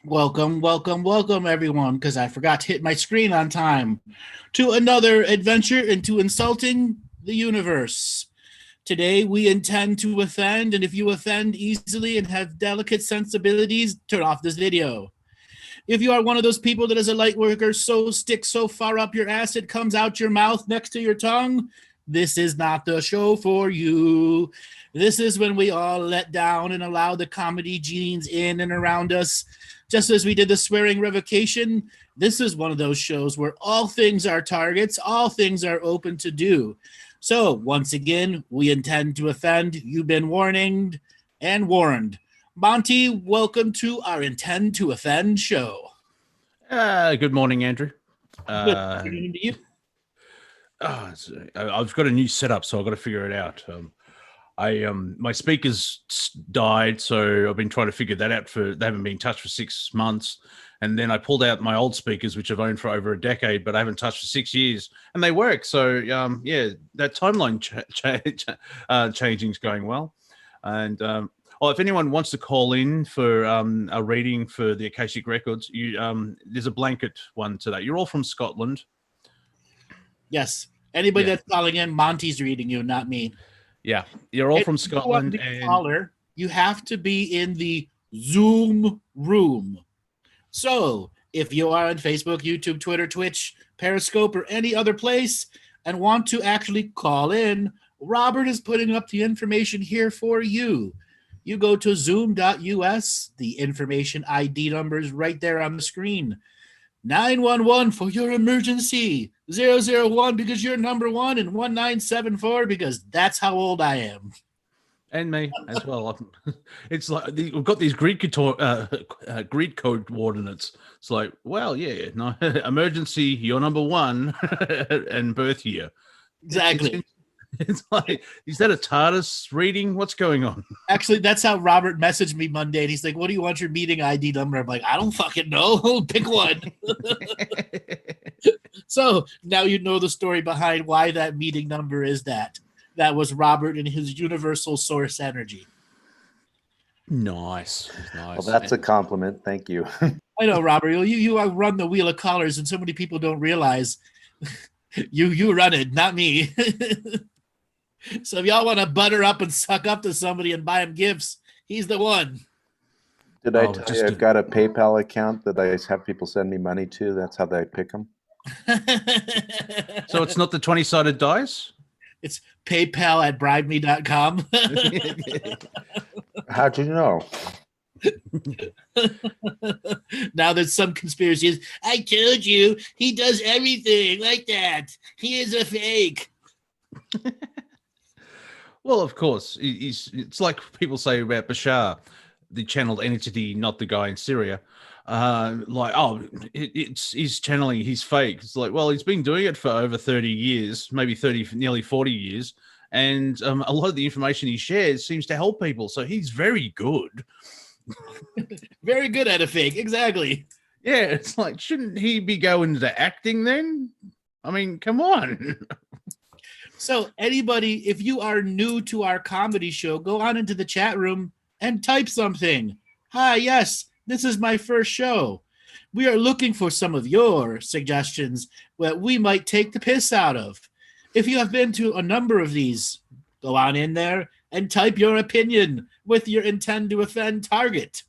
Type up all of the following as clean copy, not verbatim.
Welcome, everyone, because I forgot to hit my screen on time, to another adventure into insulting the universe. Today, we intend to offend, and if you offend easily and have delicate sensibilities, turn off this video. If you are one of those people that is a light worker, so stick so far up your ass it comes out your mouth next to your tongue, this is not the show for you. This is when we all let down and allow the comedy genes in and around us. Just as we did the swearing revocation, this is one of those shows where all things are targets, all things are open to do. So, once again, we intend to offend. You've been warned and warned. Monty, welcome to our Intend to Offend show. Good morning, Andrew. Good afternoon to you. I've got a new setup, so I've got to figure it out. My speakers died, so I've been trying to figure that out. They haven't been touched for 6 months, and then I pulled out my old speakers, which I've owned for over a decade, but I haven't touched for 6 years, and they work. So that timeline changing is going well. And if anyone wants to call in for a reading for the Akashic Records, there's a blanket one today. You're all from Scotland. Yes. Anybody that's calling in, Monty's reading you, not me. Yeah, you're all from Scotland. Caller, you have to be in the Zoom room. So if you are on Facebook, YouTube, Twitter, Twitch, Periscope, or any other place and want to actually call in, Robert is putting up the information here for you. You go to zoom.us. The information ID number is right there on the screen. 911 for your emergency. 001 because you're number one, and 1974 because that's how old I am. And me as well. It's like we've got these Greek code coordinates. It's like, well, yeah, no, emergency, you're number one, and birth year. Exactly. It's like, is that a TARDIS reading? What's going on? Actually, that's how Robert messaged me Monday. And he's like, what do you want your meeting ID number? I'm like, I don't fucking know. Pick one. So now you know the story behind why that meeting number is that. That was Robert and his universal source energy. Nice. Well, that's a compliment. Thank you. I know, Robert. You run the wheel of colors, and so many people don't realize you run it, not me. So if y'all want to butter up and suck up to somebody and buy him gifts, he's the one. Did I tell you I've got a PayPal account that I have people send me money to? That's how they pick them. So it's not the 20-sided dice? It's PayPal at bribeme.com. How'd you know? Now there's some conspiracies. I told you, he does everything like that. He is a fake. Well, of course, it's like people say about Bashar, the channeled entity, not the guy in Syria. He's channeling, he's fake. It's like, well, he's been doing it for over 30 years, maybe 30, nearly 40 years. And a lot of the information he shares seems to help people. So he's very good. Very good at a fake. Exactly. Yeah. It's like, shouldn't he be going to acting then? I mean, come on. So anybody, if you are new to our comedy show, go on into the chat room and type something. Hi, yes, this is my first show. We are looking for some of your suggestions that we might take the piss out of. If you have been to a number of these, go on in there and type your opinion with your intend to offend target.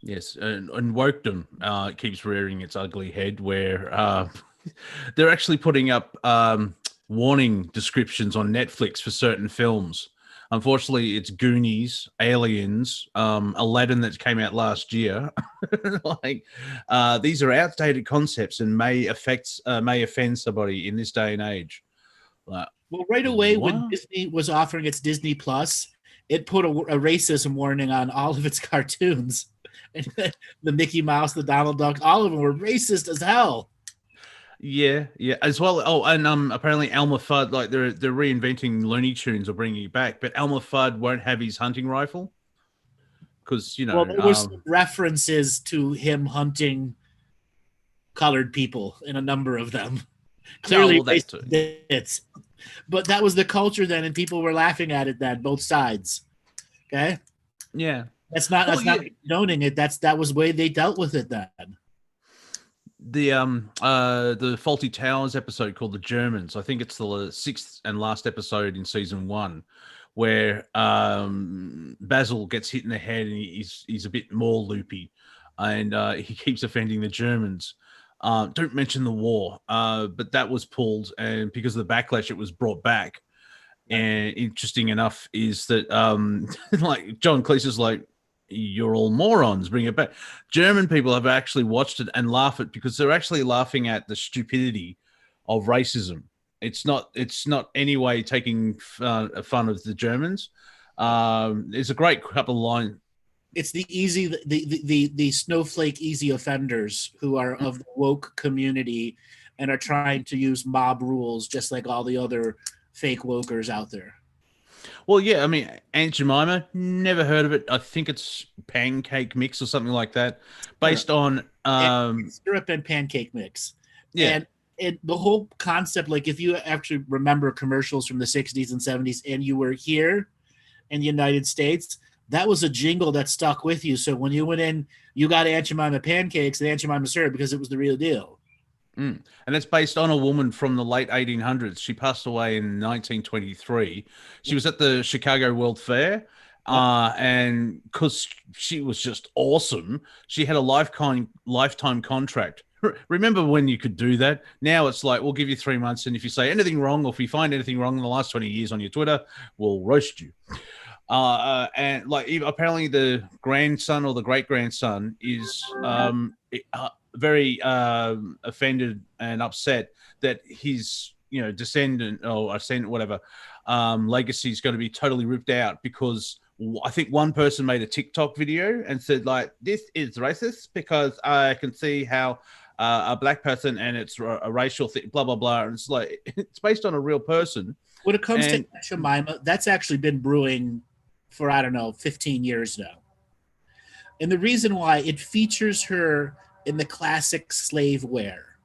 Yes, and wokedom keeps rearing its ugly head where they're actually putting up warning descriptions on Netflix for certain films. Unfortunately, it's Goonies, Aliens, Aladdin that came out last year. These are outdated concepts and may offend somebody in this day and age. Well, right away when Disney was offering its Disney Plus, it put a racism warning on all of its cartoons. The Mickey Mouse, the Donald Duck, all of them were racist as hell. Yeah, yeah. As well. Oh, and apparently Elmer Fudd, like they're reinventing Looney Tunes or bringing it back, but Elmer Fudd won't have his hunting rifle because Well, there were some references to him hunting colored people in a number of them. Clearly, it's. But that was the culture then, and people were laughing at it then, both sides. Okay. Yeah. That's not condoning it. That was the way they dealt with it then. The Faulty Towers episode called The Germans. I think it's the sixth and last episode in season 1, where Basil gets hit in the head and he's a bit more loopy, and he keeps offending the Germans. Don't mention the war, but that was pulled, and because of the backlash, it was brought back. And interesting enough is that like John Cleese is like, you're all morons, bring it back. German people have actually watched it and laugh at because they're actually laughing at the stupidity of racism. It's not any way taking fun of the Germans. There's a great couple of lines. It's the snowflake easy offenders who are of the woke community and are trying to use mob rules just like all the other fake wokers out there. Well, yeah, I mean, Aunt Jemima, never heard of it. I think it's pancake mix or something like that, based on syrup and pancake mix. Yeah, and the whole concept, like if you actually remember commercials from the 60s and 70s, and you were here in the United States, that was a jingle that stuck with you. So when you went in, you got Aunt Jemima pancakes and Aunt Jemima syrup because it was the real deal. And it's based on a woman from the late 1800s. She passed away in 1923. She was at the Chicago World Fair, and because she was just awesome, she had a lifetime contract. Remember when you could do that? Now it's like, we'll give you 3 months, and if you say anything wrong, or if we find anything wrong in the last 20 years on your Twitter, we'll roast you. And like apparently the grandson or the great-grandson is very offended and upset that his descendant or ascendant, whatever, legacy is going to be totally ripped out because I think one person made a TikTok video and said like, this is racist because I can see how a black person and it's a racial thing, blah blah blah, and it's like it's based on a real person. When it comes to Jemima, that's actually been brewing for 15 years now, and the reason why it features her in the classic slave wear.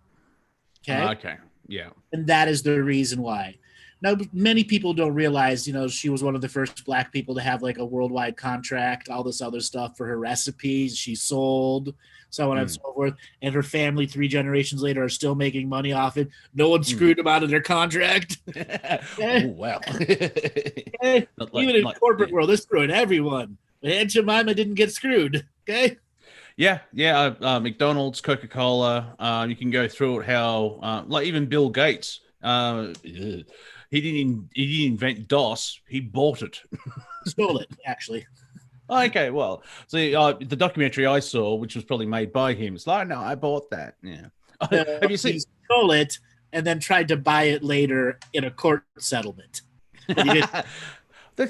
Okay. Yeah. And that is the reason why. Now, many people don't realize, she was one of the first black people to have like a worldwide contract, all this other stuff for her recipes. She sold, so on and so forth. And her family 3 generations later are still making money off it. No one screwed them out of their contract. Oh, wow. Even in corporate world, they're screwing everyone. But Aunt Jemima didn't get screwed. Okay. Yeah. McDonald's, Coca-Cola. You can go through it. How, like even Bill Gates, he didn't invent DOS. He bought it. Stole it, actually. Okay, well, so the documentary I saw, which was probably made by him, it's like, no, I bought that. Yeah. Have you seen? He stole it and then tried to buy it later in a court settlement. That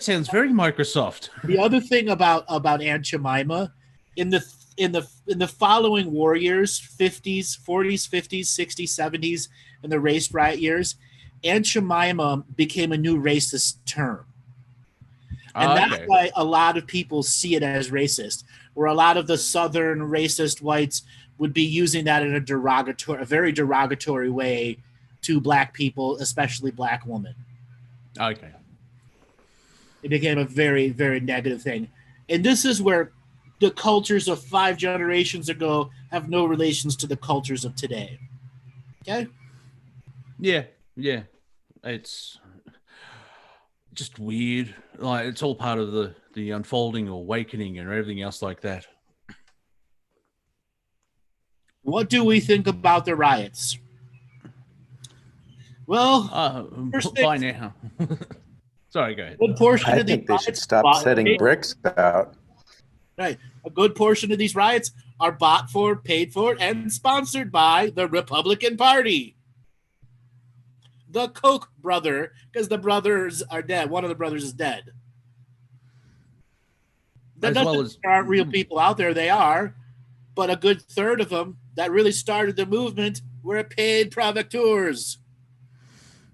sounds very Microsoft. The other thing about Aunt Jemima, in the following war years, 40s, 50s, 60s, 70s, and the race riot years, Aunt Jemima became a new racist term. And that's why a lot of people see it as racist, where a lot of the Southern racist whites would be using that in a very derogatory way to black people, especially black women. Okay. It became a very, very negative thing. And this is where the cultures of 5 generations ago have no relations to the cultures of today. Okay? Yeah. It's just weird. Like it's all part of the unfolding, awakening, and everything else like that. What do we think about the riots? Well, by now. Sorry, go ahead. I think they should stop setting bricks out. Right. A good portion of these riots are bought for, paid for, and sponsored by the Republican Party. The Koch brother, because the brothers are dead. One of the brothers is dead. There aren't real people out there. They are. But a good third of them that really started the movement We're paid provocateurs.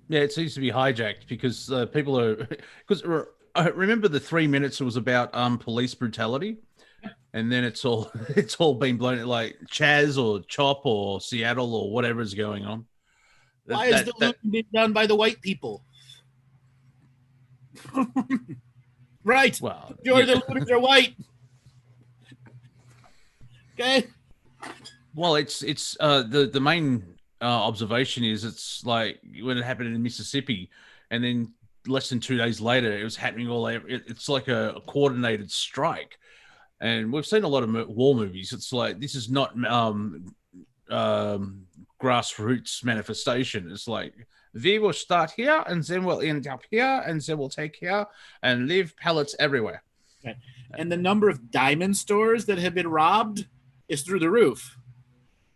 Yeah, it seems to be hijacked because people are because I remember the 3 minutes it was about police brutality, and then it's all been blown like Chaz or Chop or Seattle or whatever is going on. Why is the looting being done by the white people? Right. Well, the looters are white. Okay. Well, it's the main observation is it's like when it happened in Mississippi, and then less than 2 days later, it was happening all over. It's like a coordinated strike, and we've seen a lot of war movies. It's like this is not grassroots manifestation. It's like we will start here, and then we'll end up here, and then we'll take here, and leave pallets everywhere. Okay. And the number of diamond stores that have been robbed is through the roof.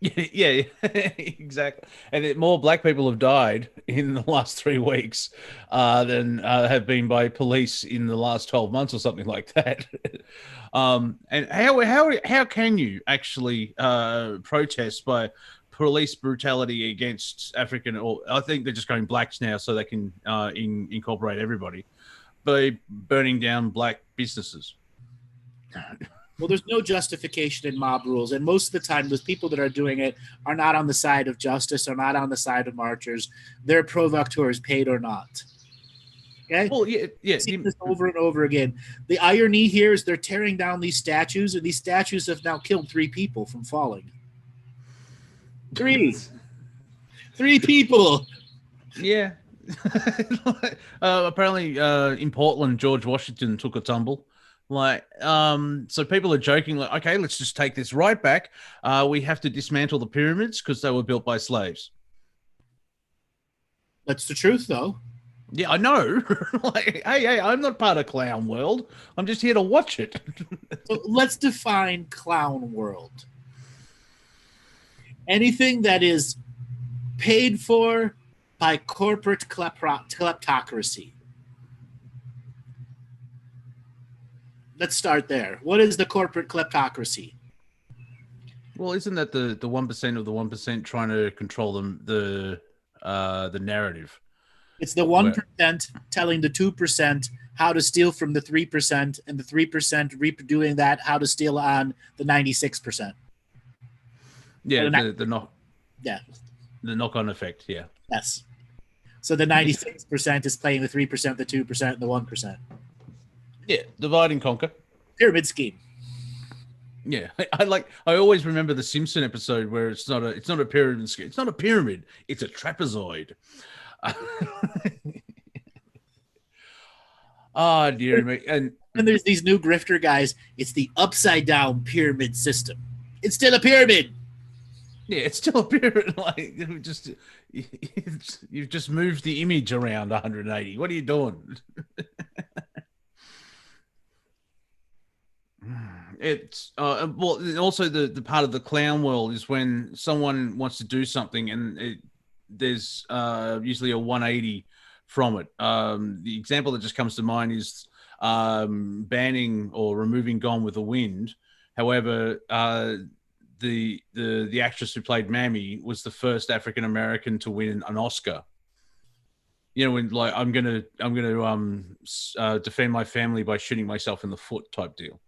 Yeah, exactly. And more black people have died in the last 3 weeks than have been by police in the last 12 months or something like that. And how can you actually protest by police brutality against African, or I think they're just going blacks now so they can incorporate everybody, by burning down black businesses? Well, there's no justification in mob rules. And most of the time, those people that are doing it are not on the side of justice, are not on the side of marchers. They're provocateurs, paid or not. Okay? Well, yeah. I've seen this over and over again. The irony here is they're tearing down these statues, and these statues have now killed 3 people from falling. 3 people. Yeah. Apparently, in Portland, George Washington took a tumble. Like, so people are joking, like, okay, let's just take this right back. We have to dismantle the pyramids because they were built by slaves. That's the truth, though. Yeah, I know. Like, hey, I'm not part of clown world. I'm just here to watch it. So let's define clown world. Anything that is paid for by corporate kleptocracy. Let's start there. What is the corporate kleptocracy? Well, isn't that the 1% of the 1% trying to control the narrative? It's the 1% telling the 2% how to steal from the 3%, and the 3% reproducing that how to steal on the 96%. Yeah, the knock-on effect. Yeah. Yes. So the 96% is playing the 3%, the 2%, and the 1%. Yeah, divide and conquer. Pyramid scheme. Yeah, I always remember the Simpson episode where it's not a pyramid scheme. It's not a pyramid. It's a trapezoid. Oh dear me. And there's these new grifter guys. It's the upside down pyramid system. It's still a pyramid. Yeah, it's still a pyramid. Like you've just moved the image around 180. What are you doing? It's well, also the part of the clown world is when someone wants to do something and there's usually a 180 from it. The example that just comes to mind is banning or removing Gone with the Wind. However, the actress who played Mammy was the first African American to win an Oscar. You know, when like I'm gonna defend my family by shooting myself in the foot type deal.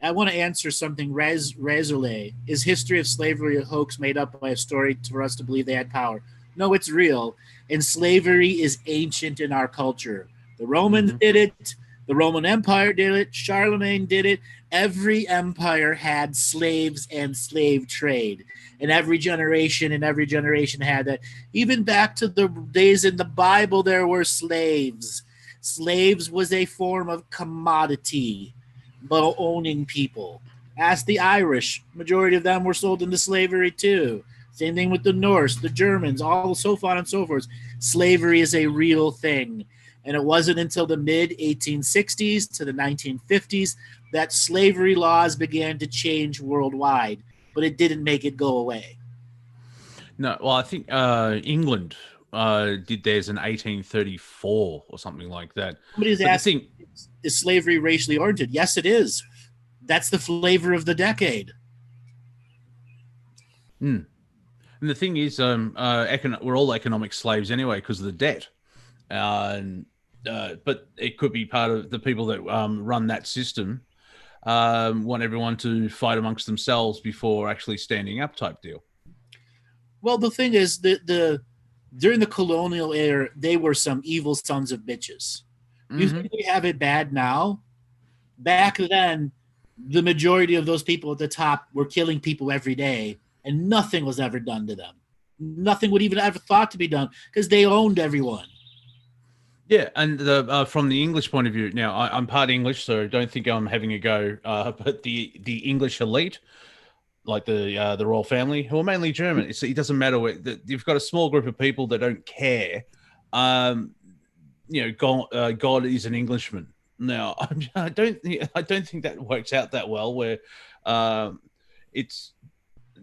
I want to answer something. Razorlay, is history of slavery a hoax made up by a story for us to believe they had power? No, it's real. And slavery is ancient in our culture. The Romans did it. The Roman Empire did it. Charlemagne did it. Every empire had slaves and slave trade. And every generation had that. Even back to the days in the Bible, there were slaves. Slaves was a form of commodity, but owning people. Ask the Irish. Majority of them were sold into slavery too. Same thing with the Norse, the Germans, all so on and so forth. Slavery is a real thing. And it wasn't until the mid-1860s to the 1950s that slavery laws began to change worldwide, but it didn't make it go away. No, well, I think England did theirs in 1834 or something like that. Somebody's asking, is slavery racially oriented? Yes, it is. That's the flavor of the decade. And the thing is, we're all economic slaves anyway because of the debt. But it could be part of the people that run that system want everyone to fight amongst themselves before actually standing up type deal. Well, the thing is, during the colonial era, they were some evil sons of bitches. You think we have it bad now? Back then, the majority of those people at the top were killing people every day, and nothing was ever done to them. Nothing would even ever thought to be done because they owned everyone. Yeah, and from the English point of view, now I'm part English, so don't think I'm having a go. But the English elite, like the royal family, who are mainly German, it doesn't matter. You've got a small group of people that don't care. God is an Englishman. Now, I don't think that works out that well. Where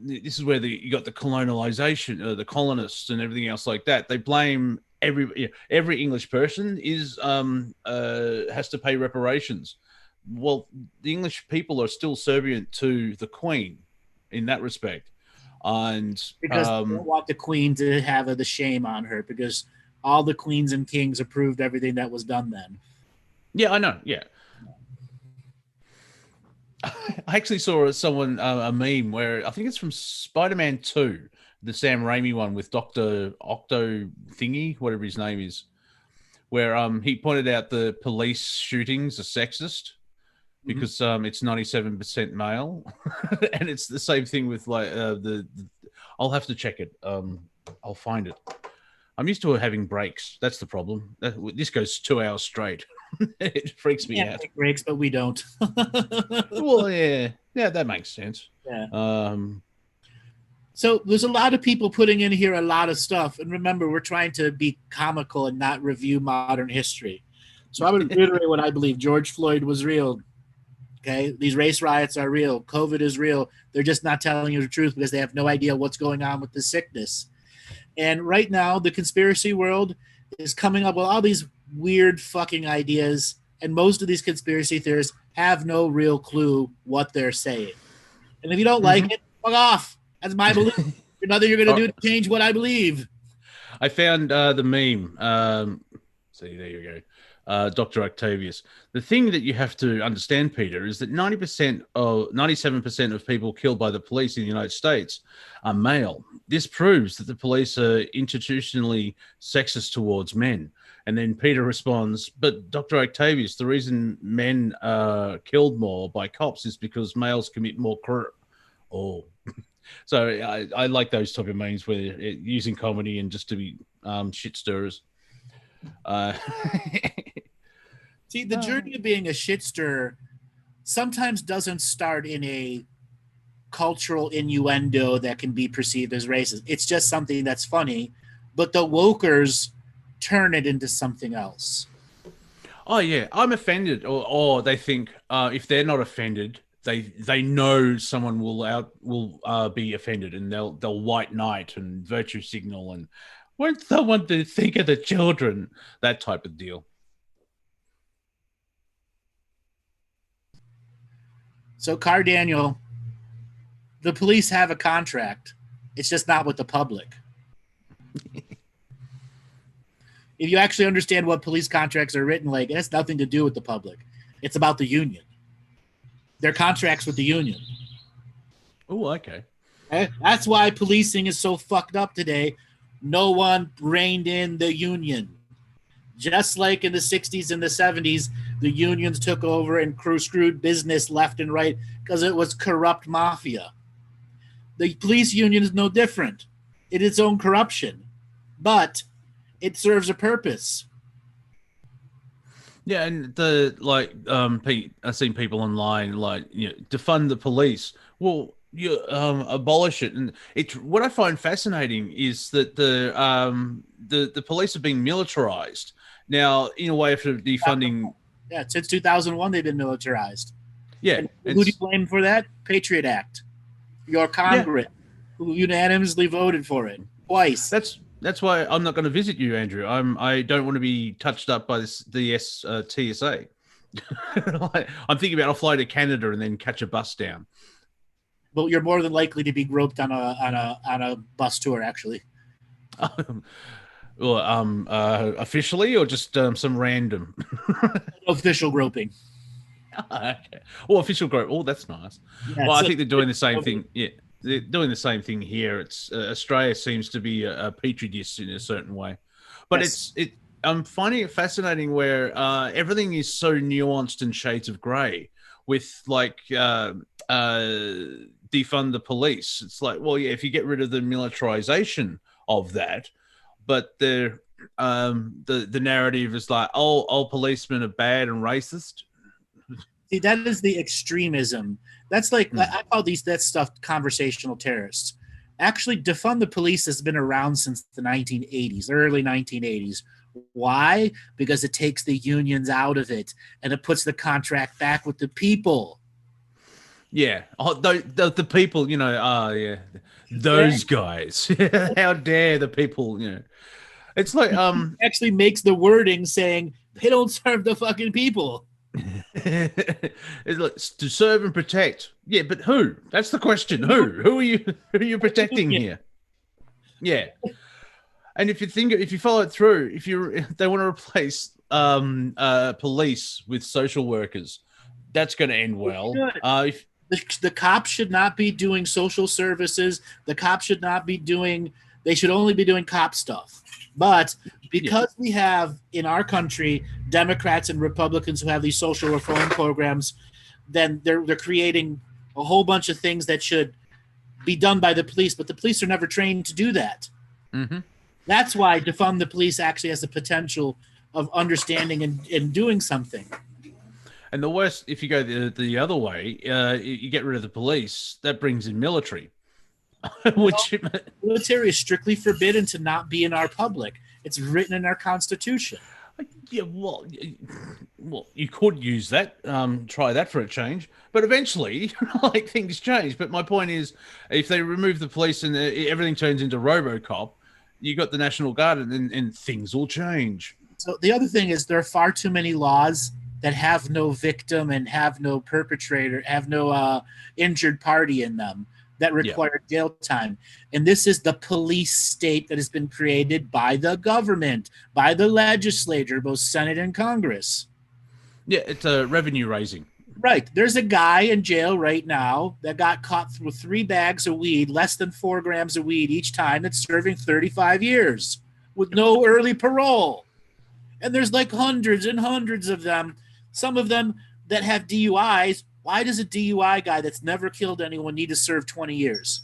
this is where you got the colonization, the colonists, and everything else like that. They blame every English person has to pay reparations. Well, the English people are still subservient to the Queen in that respect, and because they don't want the Queen to have the shame on her, because all the queens and kings approved everything that was done then. Yeah, I know. Yeah. I actually saw a meme where I think it's from Spider-Man 2, the Sam Raimi one with Dr. Octo Thingy, whatever his name is, where he pointed out the police shootings are sexist because it's 97% male. And it's the same thing with like I'll have to check it. I'll find it. I'm used to having breaks. That's the problem. This goes 2 hours straight. It freaks me out. Take breaks, but we don't. Well, yeah, that makes sense. Yeah. So there's a lot of people putting in here a lot of stuff, and remember, we're trying to be comical and not review modern history. So I would reiterate what I believe: George Floyd was real. Okay, these race riots are real. COVID is real. They're just not telling you the truth because they have no idea what's going on with the sickness. And right now, the conspiracy world is coming up with all these weird fucking ideas, and most of these conspiracy theorists have no real clue what they're saying. And if you don't like it, fuck off. That's my belief. Nothing you're going to do to change what I believe. I found the meme. See, there you go. Dr. Octavius. The thing that you have to understand, Peter, is that 97% of people killed by the police in the United States are male. This proves that the police are institutionally sexist towards men. And then Peter responds, but Dr. Octavius, the reason men are killed more by cops is because males commit more So I like those type of memes where using comedy and just to be shit stirrers. See, the journey of being a shit stirrer sometimes doesn't start in a cultural innuendo that can be perceived as racist. It's just something that's funny, but the wokers turn it into something else. Oh yeah, I'm offended, or they think if they're not offended, they know someone will be offended, and they'll white knight and virtue signal and want someone to think of the children, that type of deal. So, Car Daniel, the police have a contract. It's just not with the public. If you actually understand what police contracts are written like, it has nothing to do with the public. It's about the union. They're contracts with the union. Oh, okay. That's why policing is so fucked up today. No one reined in the union. Just like in the 60s and the 70s, the unions took over and screwed business left and right because it was corrupt mafia. The police union is no different. It is its own corruption, but it serves a purpose. Yeah, and I've seen people online defund the police. Well, you abolish it, and it's what I find fascinating is that the police are being militarized now in a way for defunding. Yeah, since 2001 they've been militarized. Yeah, and who do you blame for that? Patriot Act. Your Congress, who unanimously voted for it twice. That's why I'm not going to visit you, Andrew. I don't want to be touched up by the TSA. I'm thinking about I'll fly to Canada and then catch a bus down. But you're more than likely to be groped on a bus tour, actually. Well, officially or just some random Official groping. Okay. Oh, official group. Oh, that's nice. Yeah, Well, I think they're doing the same thing. Yeah, they're doing the same thing here. It's Australia seems to be a petri dish in a certain way, but yes. I'm finding it fascinating where everything is so nuanced and shades of grey. With like defund the police, it's like, well, yeah, if you get rid of the militarization of that, but the narrative is like, oh, all policemen are bad and racist. See, that is the extremism. That's like I call that stuff conversational terrorists. Actually, defund the police has been around since the 1980s, early 1980s. Why? Because it takes the unions out of it and it puts the contract back with the people. Yeah, the people, yeah, those guys. How dare the people, It's like actually makes the wording saying they don't serve the fucking people. It's like, to serve and protect. Yeah, but who? That's the question. Who are you protecting here? Yeah. And if you follow it through, if they want to replace police with social workers, that's going to end well. The cops should not be doing social services. The cops should not be doing. They should only be doing cop stuff. But because we have in our country Democrats and Republicans who have these social reform programs, then they're creating a whole bunch of things that should be done by the police, but the police are never trained to do that. Mm-hmm. That's why defund the police actually has the potential of understanding and doing something. And the worst, if you go the other way, you get rid of the police, that brings in military. Military is strictly forbidden to not be in our public. It's written in our Constitution. Yeah, well, you could use that, try that for a change, but eventually, like, things change. But my point is, if they remove the police and everything turns into RoboCop, you got the National Guard, and things will change. So the other thing is, there are far too many laws that have no victim and have no perpetrator, have no injured party in them, that require jail time. And this is the police state that has been created by the government, by the legislature, both Senate and Congress. Yeah, it's a revenue raising. Right. There's a guy in jail right now that got caught with 3 bags of weed, less than 4 grams of weed each time, that's serving 35 years with no early parole. And there's like hundreds and hundreds of them, some of them that have DUIs. Why does a DUI guy that's never killed anyone need to serve 20 years?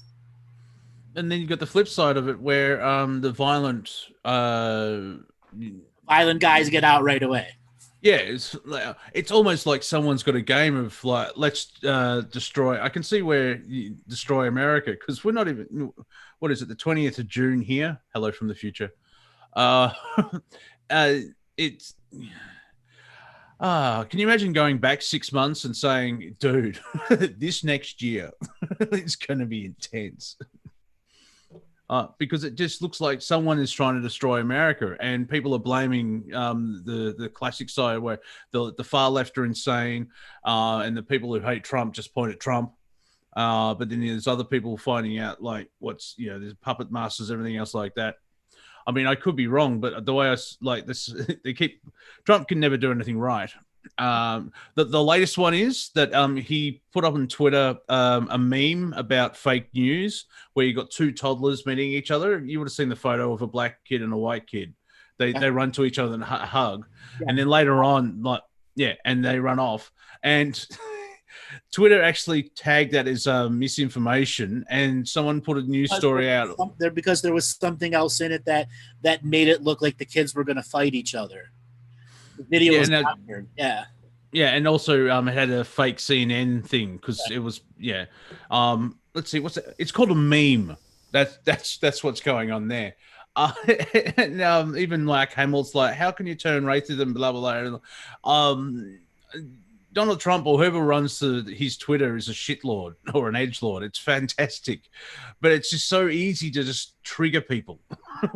And then you got the flip side of it where the violent guys get out right away. Yeah, it's almost like someone's got a game of like, let's destroy. I can see where you destroy America, because we're not even, what is it, the 20th of June here? Hello from the future. It's... can you imagine going back 6 months and saying, dude, this next year is going to be intense? Because it just looks like someone is trying to destroy America, and people are blaming the classic side where the far left are insane, and the people who hate Trump just point at Trump. But then there's other people finding out, like, there's puppet masters, everything else like that. I mean, I could be wrong, but the way I like this, Trump can never do anything right. The latest one is that he put up on Twitter a meme about fake news where you got 2 toddlers meeting each other. You would have seen the photo of a black kid and a white kid. They run to each other and hug, and then later on, and they run off. And Twitter actually tagged that as misinformation, and someone put a news story out there because there was something else in it that made it look like the kids were going to fight each other. The video was weird. Yeah, and also it had a fake CNN thing because it was let's see, what's it? It's called a meme. That's what's going on there. And even like Hamilton's like, how can you turn racism, blah blah blah. Donald Trump or whoever runs his Twitter is a shitlord or an edgelord. It's fantastic, but it's just so easy to just trigger people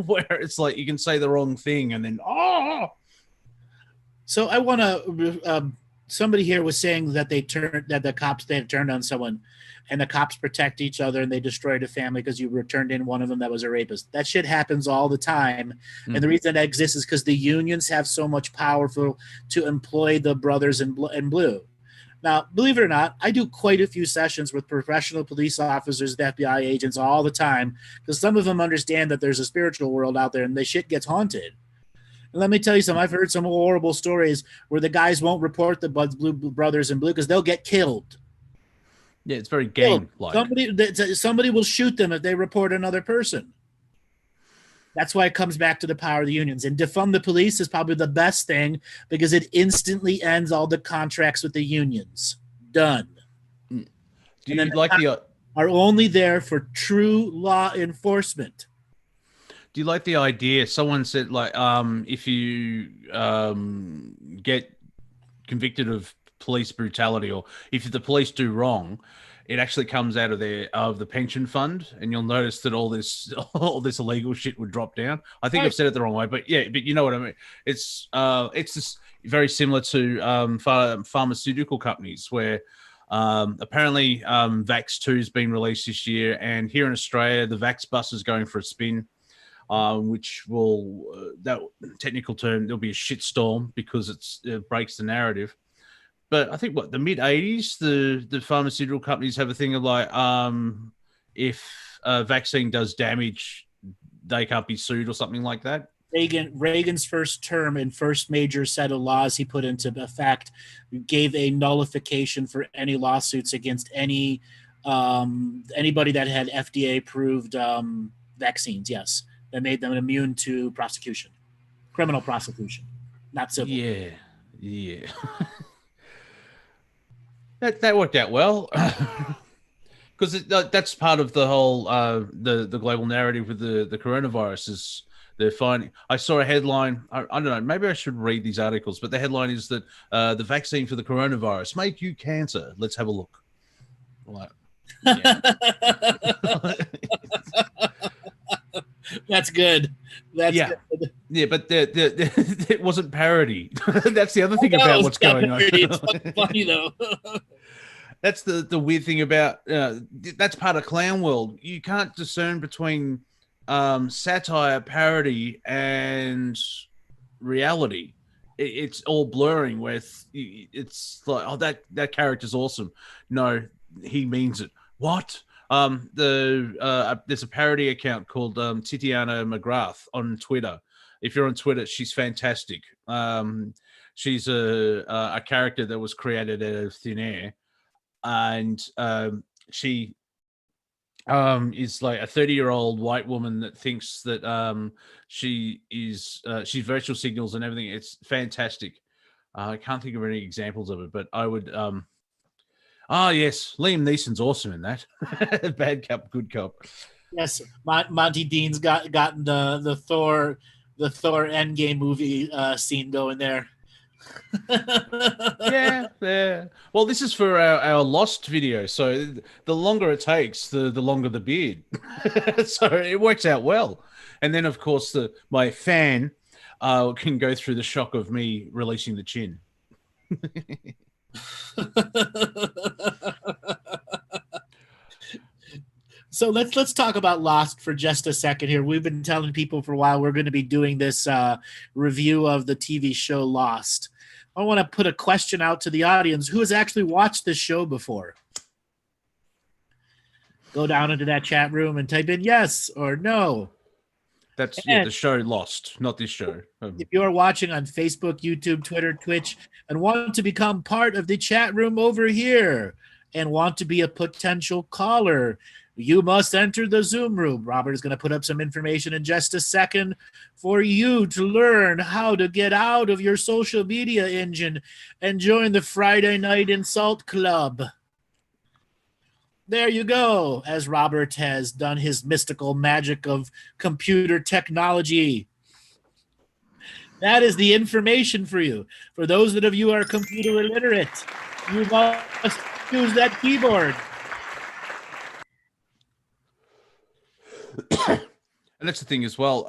where it's like you can say the wrong thing and then, So I want to somebody here was saying that they had turned on someone, and the cops protect each other and they destroyed a family because you turned in one of them that was a rapist. That shit happens all the time. Mm-hmm. And the reason that exists is because the unions have so much power to employ the brothers in blue. Now, believe it or not, I do quite a few sessions with professional police officers, the FBI agents all the time, because some of them understand that there's a spiritual world out there and the shit gets haunted. And let me tell you something. I've heard some horrible stories where the guys won't report the brothers in blue because they'll get killed. Yeah, it's very gang-like. Somebody will shoot them if they report another person. That's why it comes back to the power of the unions. And defund the police is probably the best thing because it instantly ends all the contracts with the unions. Done. Do you like the are only there for true law enforcement. Do you like the idea? Someone said, like, if you get convicted of police brutality, or if the police do wrong, it actually comes out of the pension fund, and you'll notice that all this illegal shit would drop down. I think I've said it the wrong way, but yeah, but you know what I mean. It's just very similar to pharmaceutical companies where apparently Vax 2 has been released this year, and here in Australia, the Vax bus is going for a spin. Which will, that technical term, there'll be a shitstorm because it breaks the narrative. But I think the mid-'80s, the pharmaceutical companies have a thing of like, if a vaccine does damage, they can't be sued or something like that. Reagan's first term and first major set of laws he put into effect gave a nullification for any lawsuits against anybody that had FDA-approved vaccines. Yes. That made them immune to prosecution, criminal prosecution, not civil. Yeah. that worked out well, because that's part of the whole the global narrative with the coronavirus is they're finding. I saw a headline. I don't know. Maybe I should read these articles, but the headline is that the vaccine for the coronavirus may cure cancer. Let's have a look. Like, yeah. That's good. That's good. Yeah, but it wasn't parody. That's the other thing about what's going on. It's funny though. That's the weird thing about that's part of clown world. You can't discern between satire, parody, and reality. It's all blurring. With it's like, oh, that character's awesome. No, he means it. What? There's a parody account called Titiana McGrath on Twitter. If you're on Twitter, she's fantastic. She's a character that was created out of thin air, and she is like a 30-year-old white woman that thinks that she's virtual signals and everything. It's fantastic. I can't think of any examples of it, but I would. Yes, Liam Neeson's awesome in that. Bad cop, good cop. Yes, Monty Dean's gotten the Thor Endgame movie scene going there. Yeah. Well, this is for our Lost video, so the longer it takes, the longer the beard. So it works out well. And then, of course, my fan can go through the shock of me releasing the chin. So let's talk about Lost for just a second here. We've been telling people for a while we're going to be doing this review of the TV show Lost. I want to put a question out to the audience. Who has actually watched this show before? Go down into that chat room and type in yes or no. That's the show Lost, not this show. If you're watching on Facebook, YouTube, Twitter, Twitch, and want to become part of the chat room over here and want to be a potential caller, you must enter the Zoom room. Robert is going to put up some information in just a second for you to learn how to get out of your social media engine and join the Friday Night Insult Club. There you go, as Robert has done his mystical magic of computer technology. That is the information for you. For those of you who are computer illiterate, you must use that keyboard. And that's the thing as well.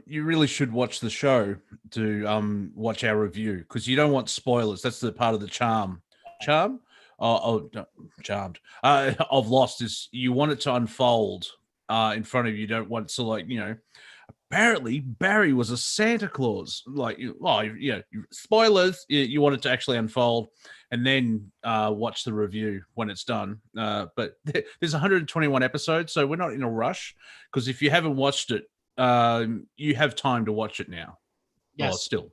You really should watch the show to watch our review, because you don't want spoilers. That's the part of the charm. Charm? No, charmed. Of Lost is you want it to unfold in front of you. You don't want to, like, apparently Barry was a Santa Claus. Like, spoilers. You want it to actually unfold, and then watch the review when it's done. But there's 121 episodes, so we're not in a rush, because if you haven't watched it, you have time to watch it now. Yes. Oh, still.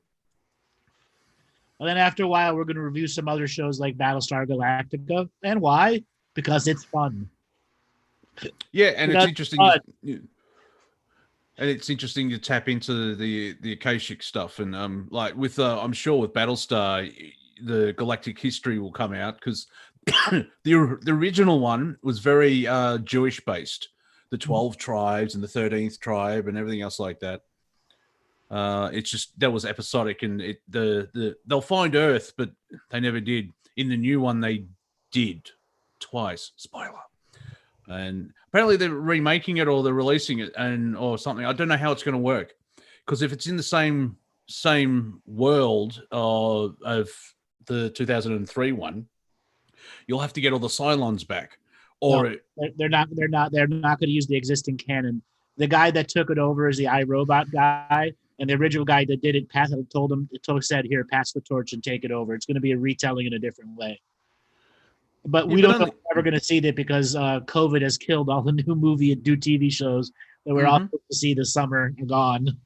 And then after a while, we're going to review some other shows like Battlestar Galactica. And why? Because it's fun. Yeah, and it's interesting. And it's interesting to tap into the Akashic stuff, and like with I'm sure with Battlestar, the Galactic History will come out, because the original one was very Jewish based, the 12 tribes and the 13th tribe and everything else like that. It's just that was episodic, and they'll find Earth, but they never did. In the new one, they did twice. Spoiler. And apparently they're remaking it, or they're releasing it, or something. I don't know how it's going to work, because if it's in the same world of the 2003 one, you'll have to get all the Cylons back. Or no, they're not going to use the existing canon. The guy that took it over is the iRobot guy, and the original guy that did it said, here, pass the torch and take it over. It's going to be a retelling in a different way. But we don't know if we're ever going to see that, because COVID has killed all the new movie and new TV shows that we're all supposed to see this summer are gone.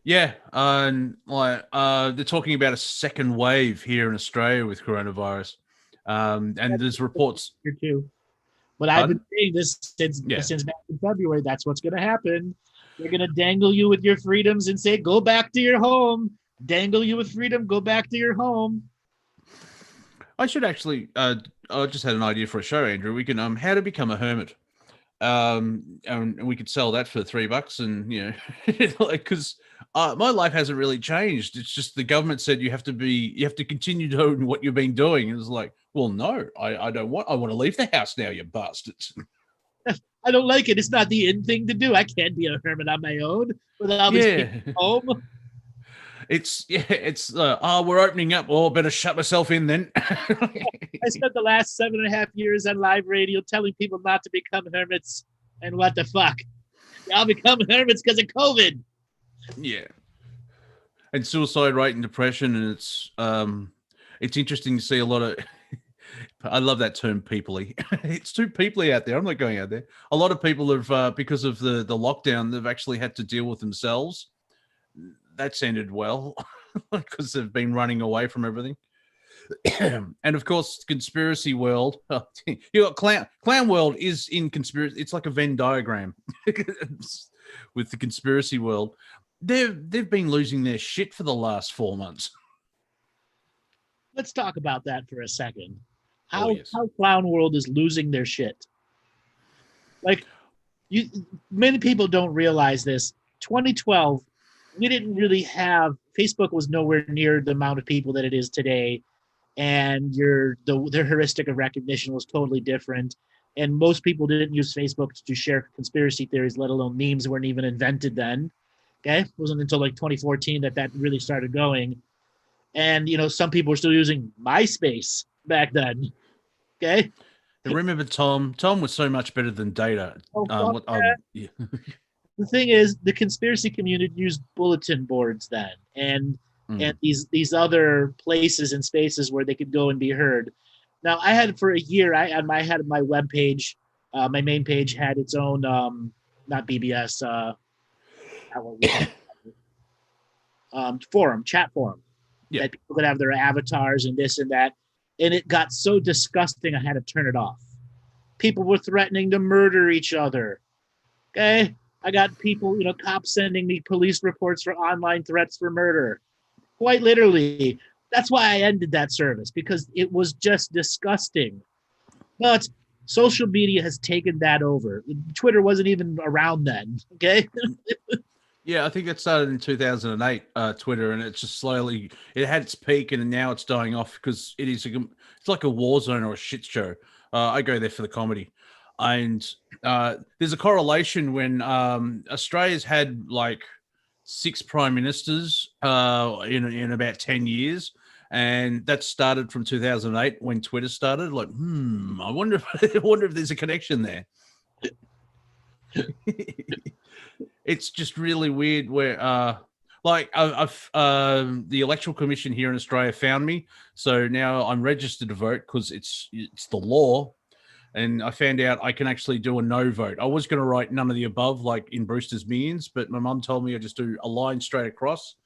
Yeah, and they're talking about a second wave here in Australia with coronavirus, and there's reports here too. But I've been saying this since back in February. That's what's going to happen. They're going to dangle you with your freedoms and say, "Go back to your home." Dangle you with freedom. Go back to your home. I should actually. I just had an idea for a show, Andrew. We can how to become a hermit, and we could sell that for $3, and because my life hasn't really changed. It's just the government said you have to continue doing what you've been doing. And it's like, well, no, I don't want. I want to leave the house now, you bastards. I don't like it. It's not the in thing to do. I can't be a hermit on my own without home. We're opening up. Oh, better shut myself in then. I spent the last 7.5 years on live radio telling people not to become hermits, and what the fuck? Y'all become hermits because of COVID. Yeah, and suicide rate and depression, and it's interesting to see a lot of. I love that term, peoply. It's too peoply out there. I'm not going out there. A lot of people have, because of the lockdown, they've actually had to deal with themselves. That's ended well, because they've been running away from everything. And of course, conspiracy world. You got clown world is in conspiracy. It's like a Venn diagram with the conspiracy world. They've been losing their shit for the last 4 months. Let's talk about that for a second. How clown world is losing their shit. Like, many people don't realize this. 2012. We didn't really have Facebook was nowhere near the amount of people that it is today, and their heuristic of recognition was totally different. And most people didn't use Facebook to share conspiracy theories, let alone memes weren't even invented then. Okay, it wasn't until like 2014 that really started going. And some people were still using MySpace back then. Okay, I remember Tom. Tom was so much better than Data. Yeah. The thing is, the conspiracy community used bulletin boards then, and these other places and spaces where they could go and be heard. Now, I had for a year, I had my web page, my main page had its own, not BBS, chat forum, that people could have their avatars and this and that, and it got so disgusting I had to turn it off. People were threatening to murder each other. Okay. I got people, cops sending me police reports for online threats for murder. Quite literally. That's why I ended that service, because it was just disgusting. But social media has taken that over. Twitter wasn't even around then, okay? Yeah, I think that started in 2008, Twitter, and it's just slowly, it had its peak, and now it's dying off, because it's like a war zone or a shit show. I go there for the comedy. And there's a correlation when Australia's had like 6 prime ministers in about 10 years. And that started from 2008 when Twitter started. Like, I wonder if there's a connection there. It's just really weird where the Electoral Commission here in Australia found me. So now I'm registered to vote because it's the law. And I found out I can actually do a no vote. I was going to write none of the above, like in Brewster's Millions, but my mum told me I just do a line straight across.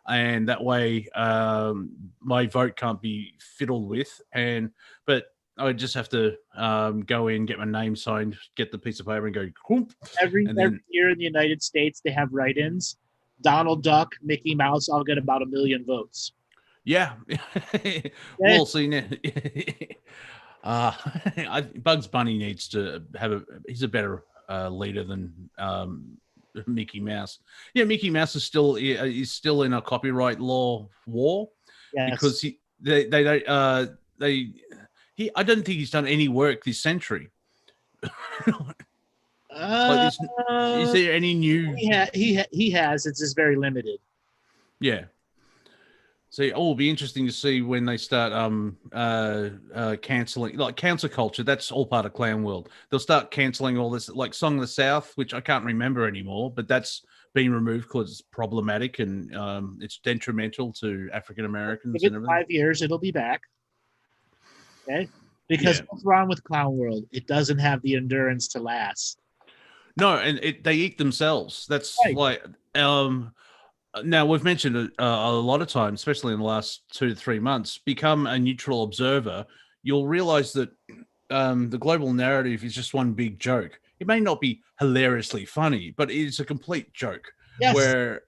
And that way my vote can't be fiddled with. But I just have to go in, get my name signed, get the piece of paper and go, whoop. Every year in the United States, they have write-ins. Donald Duck, Mickey Mouse, I'll get about 1 million votes. Yeah. We'll see now. Bugs Bunny needs to he's a better leader than Mickey Mouse. Yeah, Mickey Mouse is still in a copyright law war. Yes. Because I don't think he's done any work this century. Is there any new? He has. It's just very limited. Yeah. So it'll be interesting to see when they start canceling, like cancel culture. That's all part of Clown World. They'll start canceling all this, like Song of the South, which I can't remember anymore, but that's been removed because it's problematic and it's detrimental to African Americans. Give it 5 years, it'll be back. Okay, because what's wrong with Clown World? It doesn't have the endurance to last. No, and they eat themselves. That's right. Like now we've mentioned it a lot of times, especially in the last 2 to 3 months. Become a neutral observer. You'll realize that the global narrative is just one big joke. It may not be hilariously funny, but it's a complete joke. Yes. Where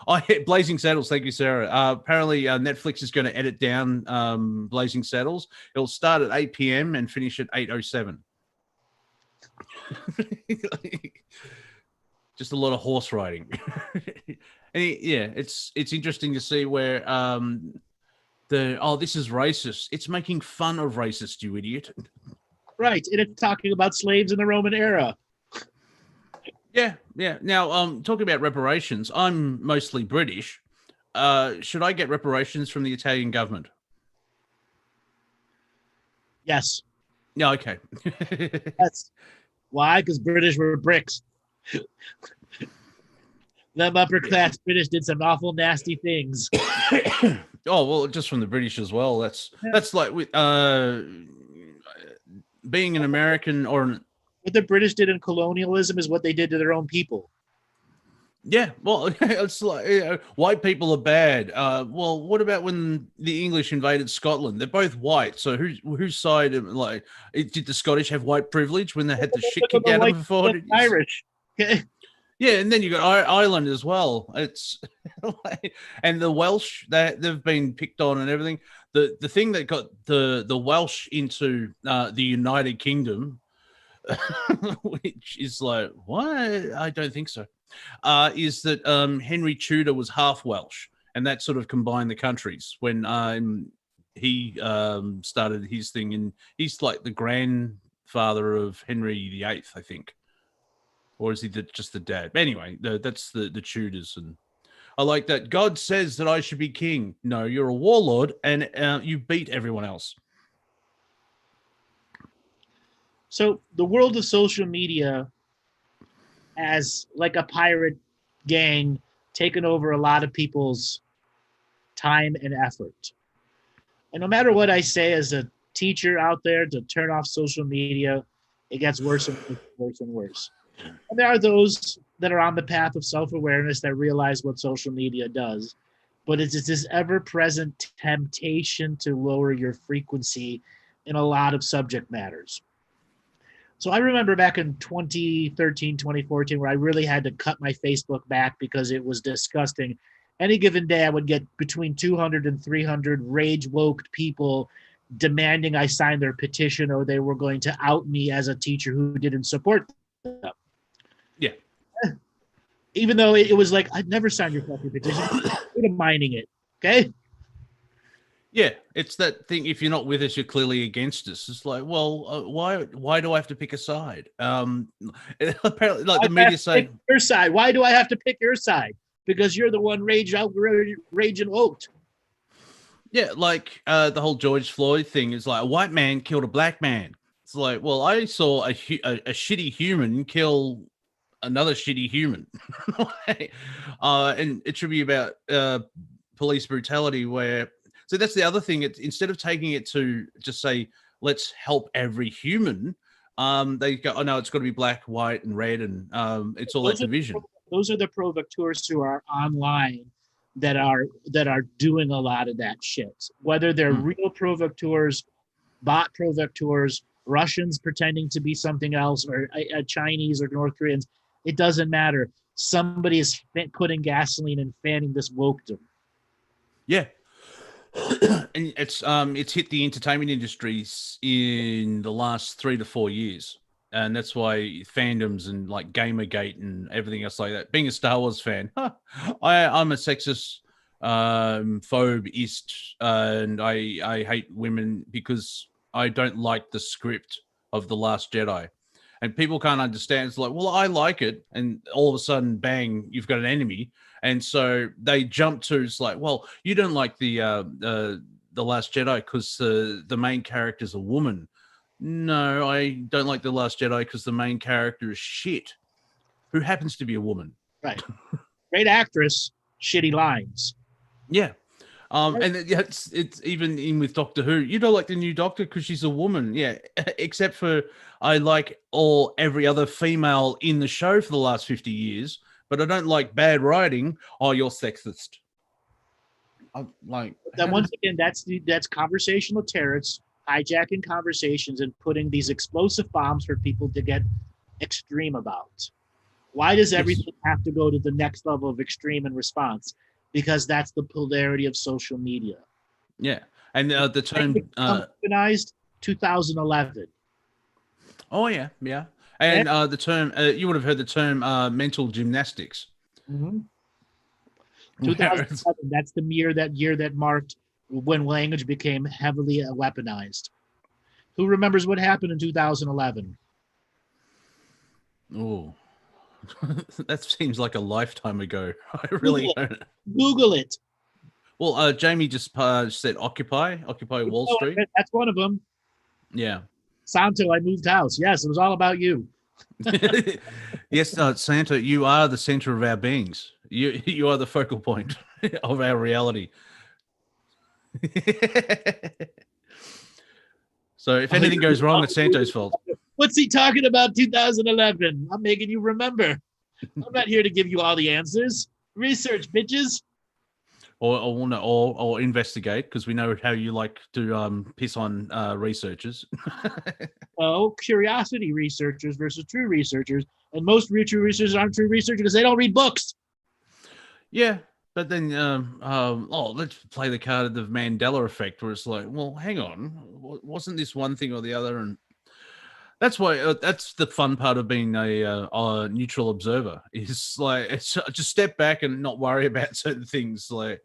I hit Blazing Saddles. Thank you, Sarah. Apparently, Netflix is going to edit down Blazing Saddles. It'll start at 8 p.m. and finish at 8:07. Just a lot of horse riding. And it's interesting to see where this is racist. It's making fun of racist, you idiot. Right, and it's talking about slaves in the Roman era. Yeah. Now, talking about reparations, I'm mostly British. Should I get reparations from the Italian government? Yes. Yeah, okay. That's why, because British were bricks. Them upper class British did some awful nasty things. Oh well, just from the British as well. That's like with being an American or what the British did in colonialism is what they did to their own people. Yeah, well, it's like white people are bad. Well, what about when the English invaded Scotland? They're both white, so whose side? Like, did the Scottish have white privilege when they had the shit kicked out of them for 400 years? Irish. Okay. Yeah, and then you got Ireland as well. It's and the Welsh they've been picked on and everything. The thing that got the Welsh into the United Kingdom, which is like, what? I don't think so. Is that Henry Tudor was half Welsh, and that sort of combined the countries when he started his thing, and he's like the grandfather of Henry VIII, I think. Or is he just the dad? But anyway, that's the Tudors. And I like that. God says that I should be king. No, you're a warlord and you beat everyone else. So the world of social media has, like a pirate gang, taken over a lot of people's time and effort. And no matter what I say as a teacher out there to turn off social media, it gets worse and worse and worse. And there are those that are on the path of self-awareness that realize what social media does. But it's this ever-present temptation to lower your frequency in a lot of subject matters. So I remember back in 2013, 2014, where I really had to cut my Facebook back because it was disgusting. Any given day, I would get between 200 and 300 rage-woke people demanding I sign their petition, or they were going to out me as a teacher who didn't support them. Yeah. Even though it was like, I'd never signed your fucking petition. I'm mining it. Okay? Yeah, it's that thing. If you're not with us, you're clearly against us. It's like, well, why do I have to pick a side? Apparently, like the media saying, your side. Why do I have to pick your side? Because you're the one raging oaked. Yeah, like the whole George Floyd thing is like a white man killed a black man. It's like, well, I saw a shitty human kill another shitty human, and it should be about police brutality. Where so that's the other thing. Instead of taking it to just say let's help every human, they go, oh no, it's got to be black, white, and red, and it's all that division. Those are the provocateurs who are online that are doing a lot of that shit. Whether they're real provocateurs, bot provocateurs, Russians pretending to be something else, or Chinese or North Koreans, it doesn't matter. Somebody is putting gasoline and fanning this wokedom. Yeah. And it's hit the entertainment industries in the last 3 to 4 years. And that's why fandoms and like Gamergate and everything else like that. Being a Star Wars fan, I'm a sexist, phobeist, and I hate women because I don't like the script of The Last Jedi. And people can't understand. It's like, well, I like it. And all of a sudden, bang, you've got an enemy. And so they jump to, it's like, well, you don't like the Last Jedi because the main character is a woman. No, I don't like The Last Jedi because the main character is shit, who happens to be a woman. Right. Great actress, shitty lines. Yeah. And it's even in with Doctor Who. You don't like the new Doctor because she's a woman. Yeah. Except for I like every other female in the show for the last 50 years, but I don't like bad writing. Oh, you're sexist. I'm like that once again, that's conversational terrorists hijacking conversations and putting these explosive bombs for people to get extreme about. Why does everything have to go to the next level of extreme in response? Because that's the polarity of social media. Yeah. And the term organized 2011. Oh yeah, yeah. And the term you would have heard the term mental gymnastics. Mm-hmm. 2007. That's the year that marked when language became heavily weaponized. Who remembers what happened in 2011? Oh, that seems like a lifetime ago. I really don't. Google it. Well, Jamie just said Occupy Wall Street. That's one of them. Yeah. Santo, I moved house. Yes, it was all about you. Yes, Santa, you are the center of our beings. You are the focal point of our reality. So if anything goes wrong, it's Santo's fault. What's he talking about 2011? I'm making you remember. I'm not here to give you all the answers. Research, bitches. Or investigate, because we know how you like to piss on researchers. Oh, curiosity researchers versus true researchers. And most true researchers aren't true researchers because they don't read books. Yeah, but then, let's play the card of the Mandela effect, where it's like, well, hang on, wasn't this one thing or the other? And that's why that's the fun part of being a neutral observer. Is like it's just step back and not worry about certain things. Like,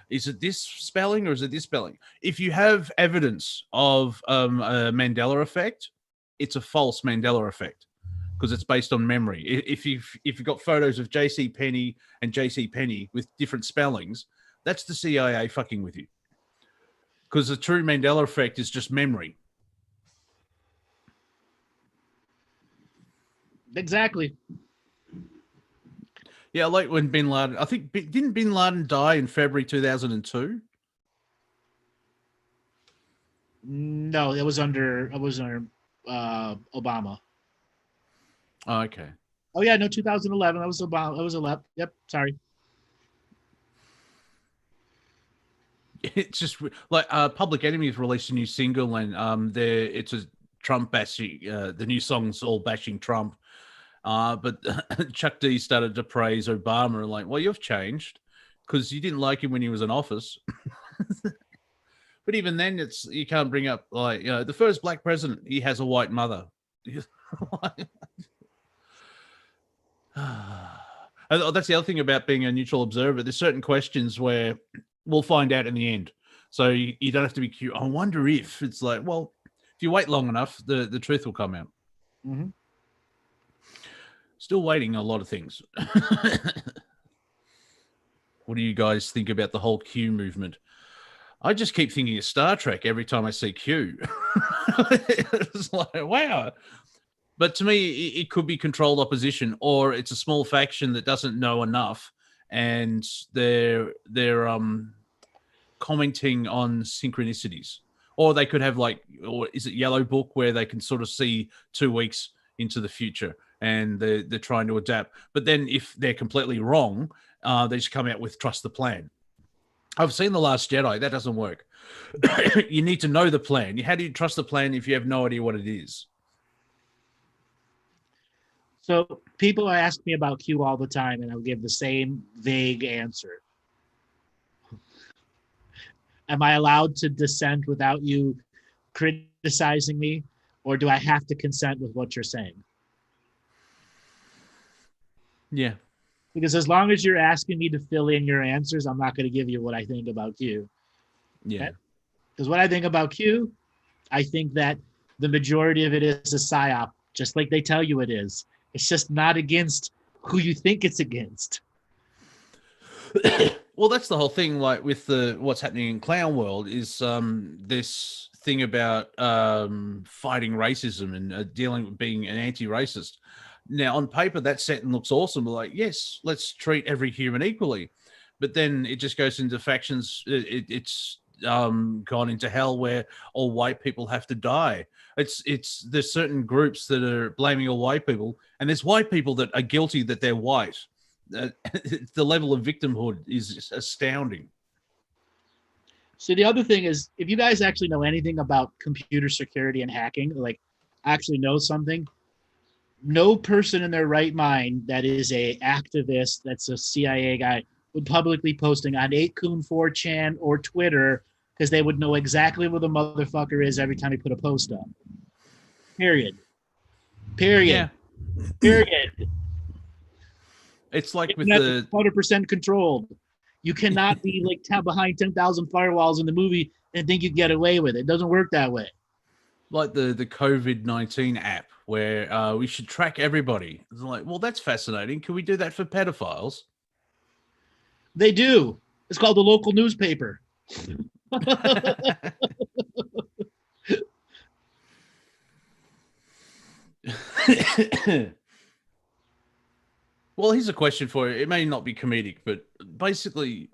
is it this spelling or is it this spelling? If you have evidence of a Mandela effect, it's a false Mandela effect because it's based on memory. If you've got photos of J.C. Penney and J.C. Penney with different spellings, that's the CIA fucking with you. Because the true Mandela effect is just memory. Exactly. Yeah, like when Bin Laden, I think, didn't Bin Laden die in February 2002? No, it was under Obama. Oh, okay. Oh yeah, no, 2011. That was Obama. That was 11. Yep, sorry. It's just like Public Enemy has released a new single, and it's a Trump bashing. The new song's all bashing Trump. But Chuck D started to praise Obama and like, well, you've changed because you didn't like him when he was in office. But even then, you can't bring up like the first black president. He has a white mother. That's the other thing about being a neutral observer. There's certain questions where we'll find out in the end. So you don't have to be curious. I wonder if it's like, well, if you wait long enough, the truth will come out. Mm-hmm. Still waiting on a lot of things. What do you guys think about the whole Q movement? I just keep thinking of Star Trek every time I see Q. It's like, wow. But to me, it could be controlled opposition, or it's a small faction that doesn't know enough, and they're commenting on synchronicities. Or they could have like, or is it Yellow Book, where they can sort of see 2 weeks into the future and they're trying to adapt. But then if they're completely wrong, they just come out with trust the plan. I've seen The Last Jedi. That doesn't work. You need to know the plan. How do you trust the plan if you have no idea what it is? So people ask me about Q all the time, and I'll give the same vague answer. Am I allowed to dissent without you criticizing me, or do I have to consent with what you're saying? Yeah. Because as long as you're asking me to fill in your answers, I'm not going to give you what I think about Q. Yeah. Because what I think about Q, I think that the majority of it is a psyop, just like they tell you it is. It's just not against who you think it's against. Well, that's the whole thing. Like with the what's happening in Clown World is this thing about fighting racism and dealing with being an anti-racist. Now, on paper, that sentence looks awesome. We're like, yes, let's treat every human equally. But then it just goes into factions. It's gone into hell where all white people have to die. There's certain groups that are blaming all white people, and there's white people that are guilty that they're white. The level of victimhood is astounding. So the other thing is, if you guys actually know anything about computer security and hacking, like actually know something, no person in their right mind that is a activist, that's a CIA guy, would publicly posting on 8kun 4chan or Twitter, because they would know exactly where the motherfucker is every time he put a post up. Period. Yeah. Period. It's like with the 100% controlled. You cannot be like behind 10,000 firewalls in the movie and think you get away with it. It doesn't work that way. Like the COVID-19 app where we should track everybody. It's like, well, that's fascinating. Can we do that for pedophiles? They do. It's called the local newspaper. Well, here's a question for you. It may not be comedic, but basically,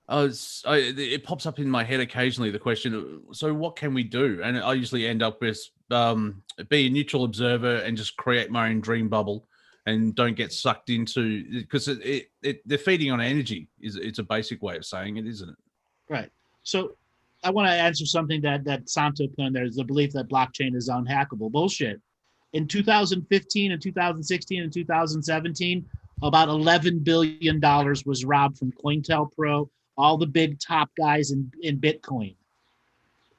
it pops up in my head occasionally, the question, so what can we do? And I usually end up with be a neutral observer and just create my own dream bubble and don't get sucked into, because they're feeding on energy. It's a basic way of saying it, isn't it? Right. So I want to answer something that Santo put in there, is the belief that blockchain is unhackable. Bullshit. In 2015 and 2016 and 2017, about $11 billion was robbed from COINTELPRO, all the big top guys in Bitcoin.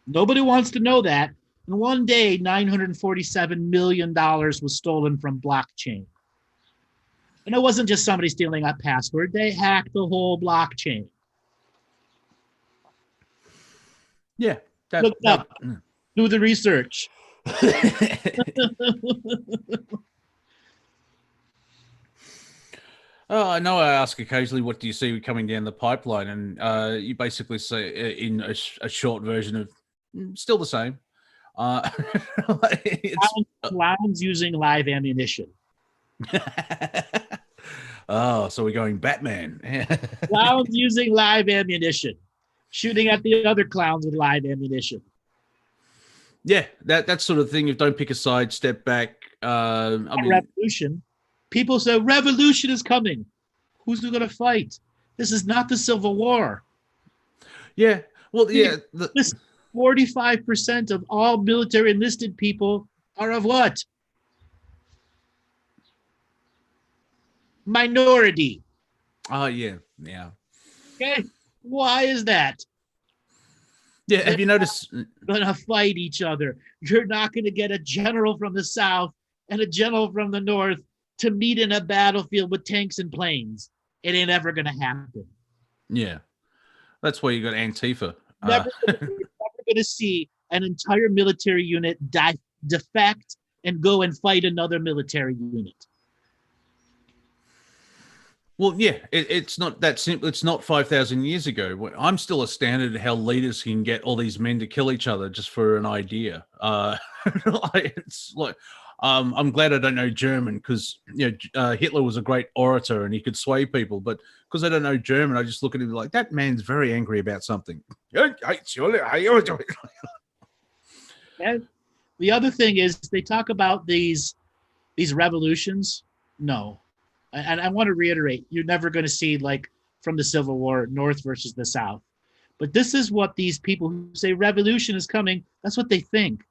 Nobody wants to know that. And one day, $947 million was stolen from blockchain. And it wasn't just somebody stealing a password. They hacked the whole blockchain. Yeah. Look it up. Do the research. Oh, I know I ask occasionally, what do you see coming down the pipeline? And you basically say in a short version of still the same. Clowns using live ammunition. Oh, so we're going Batman. Clowns using live ammunition. Shooting at the other clowns with live ammunition. Yeah, that sort of thing. If don't pick a side, step back. Revolution. People say revolution is coming. Who's going to fight? This is not the Civil War. Yeah. Well, yeah. 45% of all military enlisted people are of what? Minority. Oh, yeah. Yeah. Okay. Why is that? Yeah, have you noticed? Gonna fight each other. You're not gonna get a general from the south and a general from the north to meet in a battlefield with tanks and planes. It ain't ever gonna happen. Yeah. That's why you got Antifa. Never going to see an entire military unit defect and go and fight another military unit. Well, yeah, it's not that simple. It's not 5,000 years ago. I'm still astounded at how leaders can get all these men to kill each other just for an idea. It's like, I'm glad I don't know German because Hitler was a great orator and he could sway people. But because I don't know German, I just look at him like, that man's very angry about something. And the other thing is they talk about these revolutions. No. And I want to reiterate, you're never going to see, like, from the Civil War, North versus the South. But this is what these people who say revolution is coming, that's what they think.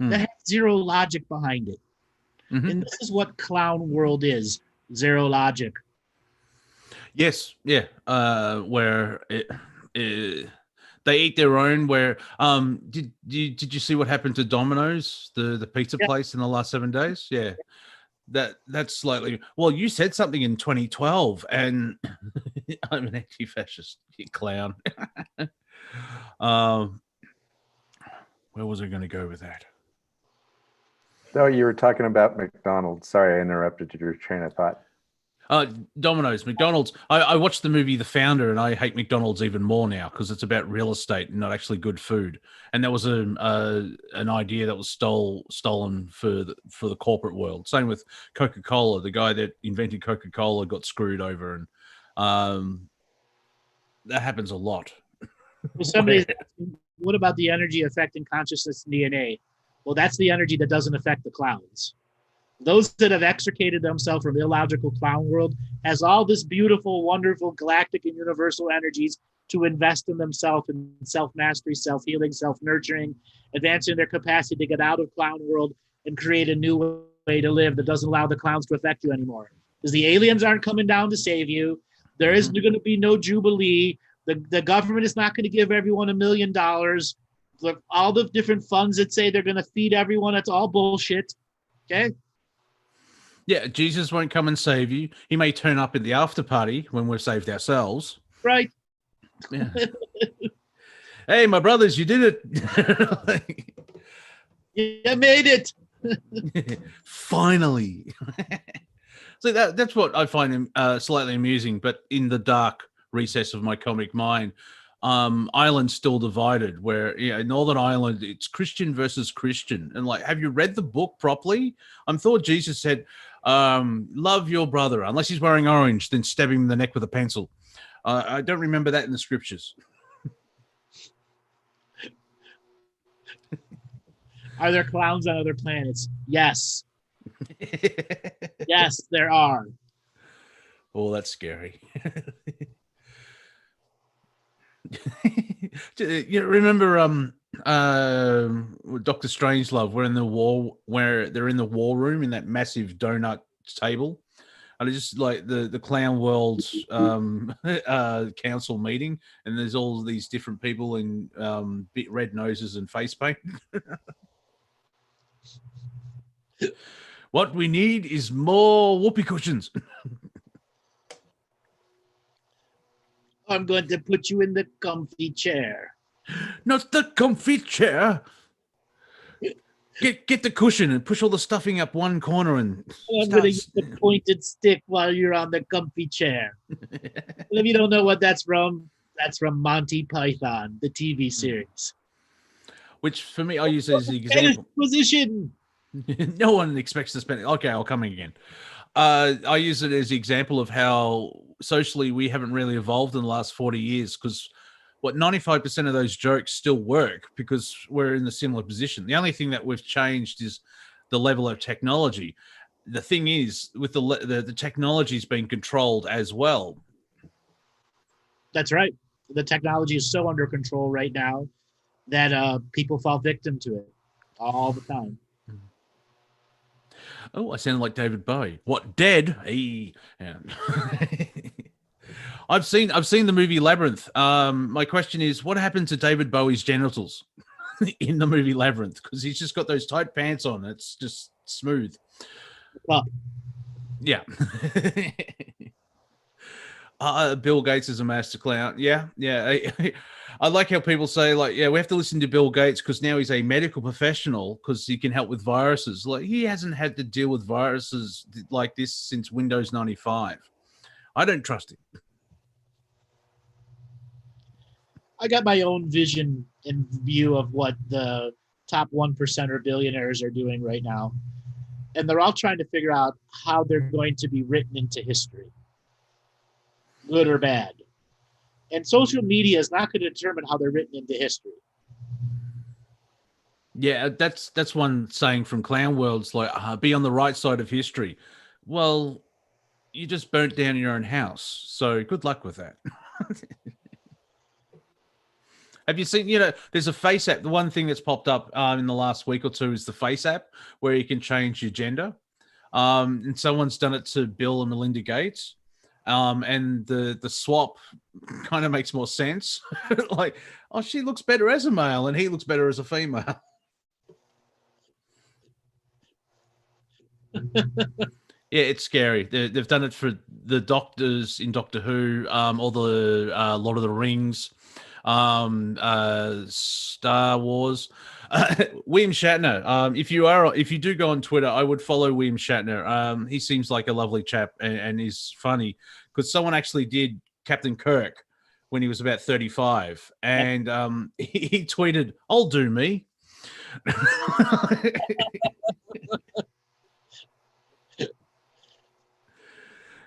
That has zero logic behind it. Mm-hmm. And this is what clown world is, zero logic. Yes, yeah. Where they eat their own. Where did you see what happened to Domino's, the pizza place in the last 7 days? Yeah. That's slightly, well, you said something in 2012 and I'm an anti-fascist, you clown. Where was I going to go with that? No, you were talking about McDonald's. Sorry, I interrupted your train of thought. Domino's, McDonald's. I watched the movie The Founder, and I hate McDonald's even more now because it's about real estate and not actually good food. And that was an idea that was stolen for the corporate world. Same with Coca-Cola. The guy that invented Coca-Cola got screwed over, and that happens a lot. Well, somebody's asking, what about the energy affecting consciousness and DNA? Well, that's the energy that doesn't affect the clowns. Those that have extricated themselves from illogical clown world has all this beautiful, wonderful, galactic and universal energies to invest in themselves in self-mastery, self-healing, self-nurturing, advancing their capacity to get out of clown world and create a new way to live that doesn't allow the clowns to affect you anymore. Because the aliens aren't coming down to save you. There is going to be no jubilee. The government is not going to give everyone $1 million. Look, all the different funds that say they're going to feed everyone, that's all bullshit. Okay? Yeah, Jesus won't come and save you. He may turn up at the after party when we've saved ourselves. Right. Yeah. Hey, my brothers, you did it. You made it. Finally. So that's what I find slightly amusing, but in the dark recess of my comic mind, Ireland's still divided where in Northern Ireland, it's Christian versus Christian. And like, have you read the book properly? I thought Jesus said, love your brother. Unless he's wearing orange, then stab him in the neck with a pencil. I don't remember that in the scriptures. Are there clowns on other planets? Yes. Yes, there are. Oh, that's scary. You remember Dr. Strangelove, where they're in the war room in that massive donut table, and it's just like the clown world's council meeting, and there's all these different people in bit red noses and face paint. What we need is more whoopee cushions. I'm going to put you in the comfy chair. Not the comfy chair. Get the cushion and push all the stuffing up one corner and I'm going to use the pointed stick while you're on the comfy chair. Well, if you don't know what that's from Monty Python, the TV series. Which for me, I use it as an example. Position. No one expects to spend it. Okay, I'll come again. I use it as an example of how socially we haven't really evolved in the last 40 years because 95% of those jokes still work because we're in a similar position. The only thing that we've changed is the level of technology. The thing is, with the technology is being controlled as well. That's right. The technology is so under control right now that people fall victim to it all the time. Oh, I sound like David Bowie. What, dead? Yeah. I've seen the movie Labyrinth. My question is, what happened to David Bowie's genitals in the movie Labyrinth? Because he's just got those tight pants on. It's just smooth. Well, yeah. Bill Gates is a master clown. Yeah. I like how people say, like, yeah, we have to listen to Bill Gates because now he's a medical professional because he can help with viruses. Like, he hasn't had to deal with viruses like this since Windows 95. I don't trust him. I got my own vision and view of what the top 1% or billionaires are doing right now. And they're all trying to figure out how they're going to be written into history, good or bad. And social media is not going to determine how they're written into history. Yeah, that's one saying from Clown World's like, be on the right side of history. Well, you just burnt down your own house. So good luck with that. Have you seen, there's a Face app. The one thing that's popped up in the last week or two is the Face app where you can change your gender. And someone's done it to Bill and Melinda Gates. And the swap kind of makes more sense. Like, oh, she looks better as a male and he looks better as a female. Yeah, it's scary. They've done it for the doctors in Doctor Who, all the Lord of the Rings, Star Wars. William Shatner. If you do go on Twitter, I would follow William Shatner. He seems like a lovely chap and he's funny because someone actually did Captain Kirk when he was about 35, and he tweeted, "I'll do me."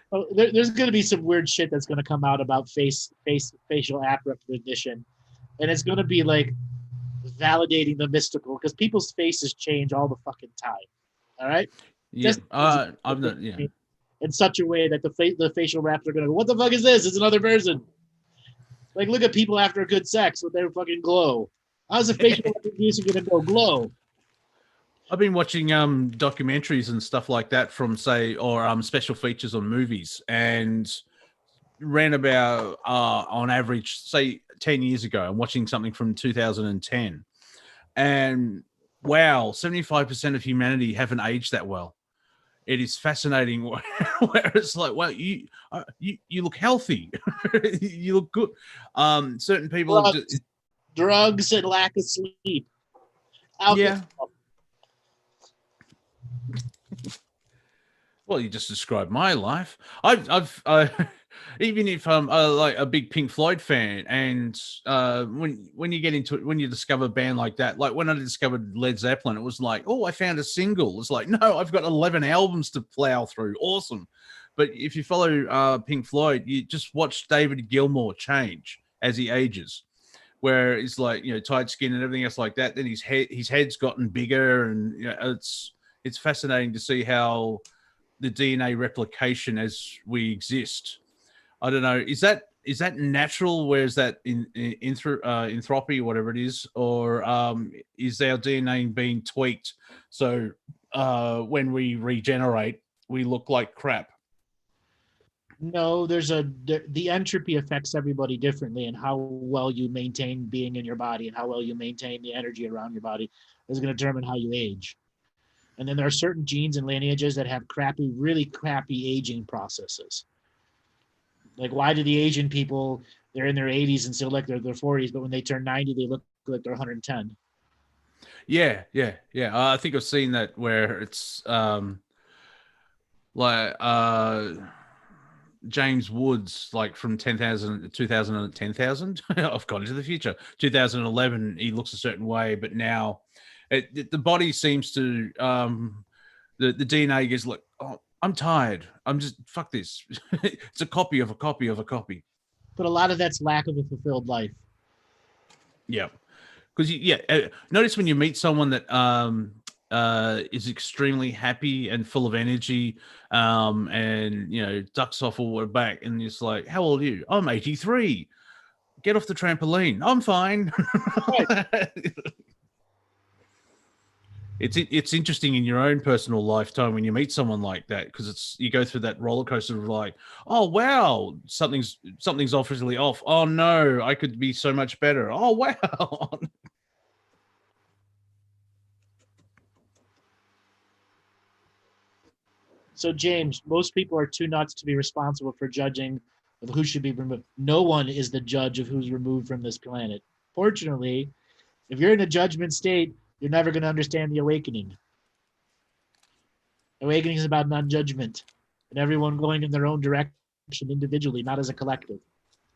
Oh, there's going to be some weird shit that's going to come out about facial app recognition, and it's going to be like validating the mystical because people's faces change all the fucking time. All right. Yeah. I'm not. Yeah. In such a way that the facial apps are going to go, what the fuck is this? It's another person. Like, look at people after a good sex with their fucking glow. How's a facial recognition going to go glow? I've been watching documentaries and stuff like that from, say, or special features on movies, and ran about on average, say 10 years ago, I'm watching something from 2010, and wow, 75% of humanity haven't aged that well. It is fascinating where it's like, well, you look healthy. You look good. Certain people drugs and lack of sleep. Alcohol. Yeah. Well, you just described my life. I've even if I'm like a big Pink Floyd fan, and when you get into it, when you discover a band like that, like when I discovered Led Zeppelin, it was like, oh, I found a single. It's like, no, I've got 11 albums to plow through. Awesome. But if you follow Pink Floyd, you just watch David Gilmour change as he ages, where it's like, tight skin and everything else like that. Then his head's gotten bigger, and it's fascinating to see how the DNA replication as we exist. I don't know. Is that natural? Where is that in entropy, whatever it is, or is our DNA being tweaked so when we regenerate, we look like crap? No, the entropy affects everybody differently, and how well you maintain being in your body and how well you maintain the energy around your body is going to determine how you age. And then there are certain genes and lineages that have really crappy aging processes. Like, why do the Asian people, they're in their 80s and still like they're their 40s, but when they turn 90, they look like they're 110? Yeah. I think I've seen that where it's James Woods, like from 2000 and 10,000. I've gone into the future. 2011, he looks a certain way, but now the body seems to the DNA gets like, oh, I'm tired. I'm just, fuck this. It's a copy of a copy of a copy. But a lot of that's lack of a fulfilled life. Yeah. Because, notice when you meet someone that is extremely happy and full of energy and, ducks off all the back, and it's like, how old are you? I'm 83. Get off the trampoline. I'm fine. Right. It's interesting in your own personal lifetime when you meet someone like that, because you go through that roller coaster of like, oh wow, something's obviously off. Oh no, I could be so much better. Oh wow. So James, most people are too nuts to be responsible for judging of who should be removed. No one is the judge of who's removed from this planet. Fortunately, if you're in a judgment state, you're never going to understand the awakening. Awakening is about non-judgment and everyone going in their own direction individually, not as a collective.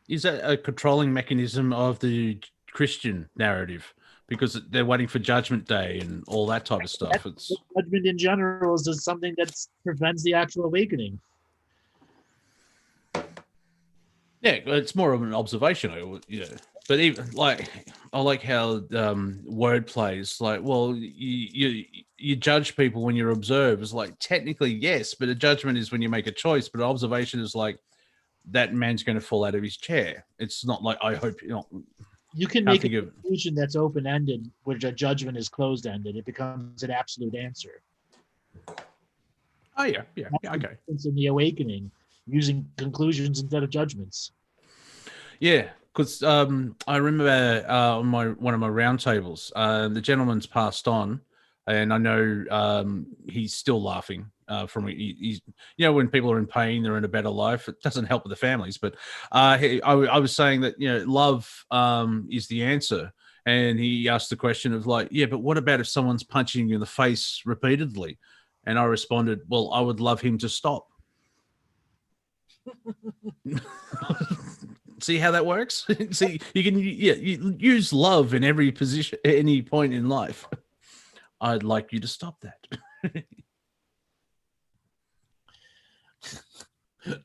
Is that a controlling mechanism of the Christian narrative? Because they're waiting for Judgment Day and all that type of stuff. It's judgment in general is just something that prevents the actual awakening. Yeah, it's more of an observation. Yeah, but even like I like how word plays. Like, well, you judge people when you observe. It's like technically yes, but a judgment is when you make a choice. But an observation is like that man's going to fall out of his chair. It's not like I hope you know. You can make a conclusion that's open-ended, which a judgment is closed-ended. It becomes an absolute answer. Oh yeah, okay. It's in the awakening, using conclusions instead of judgments. Yeah, because I remember on one of my roundtables, the gentleman's passed on, and I know he's still laughing. He's when people are in pain, they're in a better life. It doesn't help with the families, but I was saying that love is the answer, and he asked the question of like, yeah, but what about if someone's punching you in the face repeatedly? And I responded, well, I would love him to stop. See how that works? See, you can you use love in every position, at any point in life. I'd like you to stop that.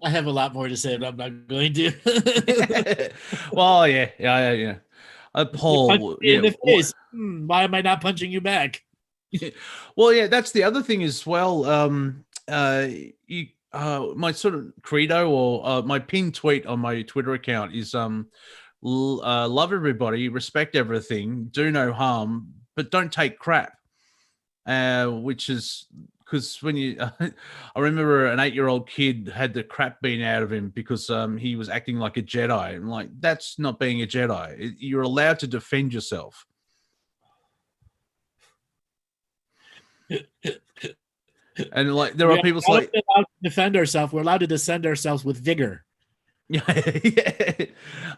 I have a lot more to say, but I'm not going to. Well, yeah. Paul, in the face. Why am I not punching you back? Well, yeah, that's the other thing as well. My sort of credo or my pinned tweet on my Twitter account is love everybody, respect everything, do no harm, but don't take crap. Which is because when you, I remember an 8-year-old kid had the crap beaten out of him because he was acting like a Jedi. And like, that's not being a Jedi. You're allowed to defend yourself. And like, there are people like allowed to defend ourselves. We're allowed to defend ourselves with vigor. Yeah,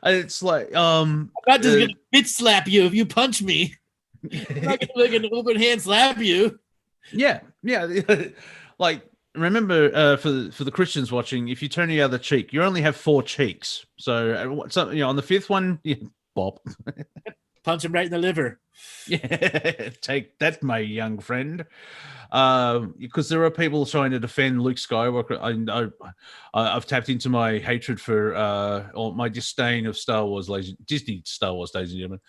it's like I'm not just gonna bitch slap you if you punch me. I'm not gonna like an open hand slap you. Yeah. Like, remember for the Christians watching, if you turn the other cheek, you only have 4 cheeks. So on the 5th one, bop. Punch him right in the liver. Yeah, take that, my young friend. Because there are people trying to defend Luke Skywalker. I've tapped into my hatred for or my disdain of Disney Star Wars, ladies and gentlemen.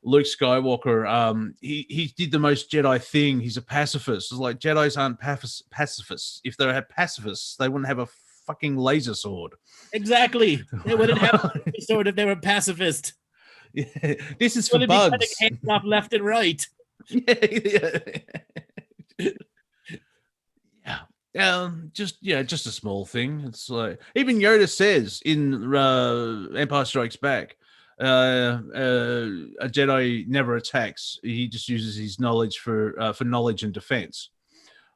Luke Skywalker, he did the most Jedi thing. He's a pacifist. It's like Jedis aren't pacifists. If they had pacifists, they wouldn't have a fucking laser sword. They wouldn't have a laser sword if they were pacifist. Yeah. This is for bugs. Hands off left and right. Just a small thing. It's like even Yoda says in Empire Strikes Back, a Jedi never attacks. He just uses his knowledge for knowledge and defense.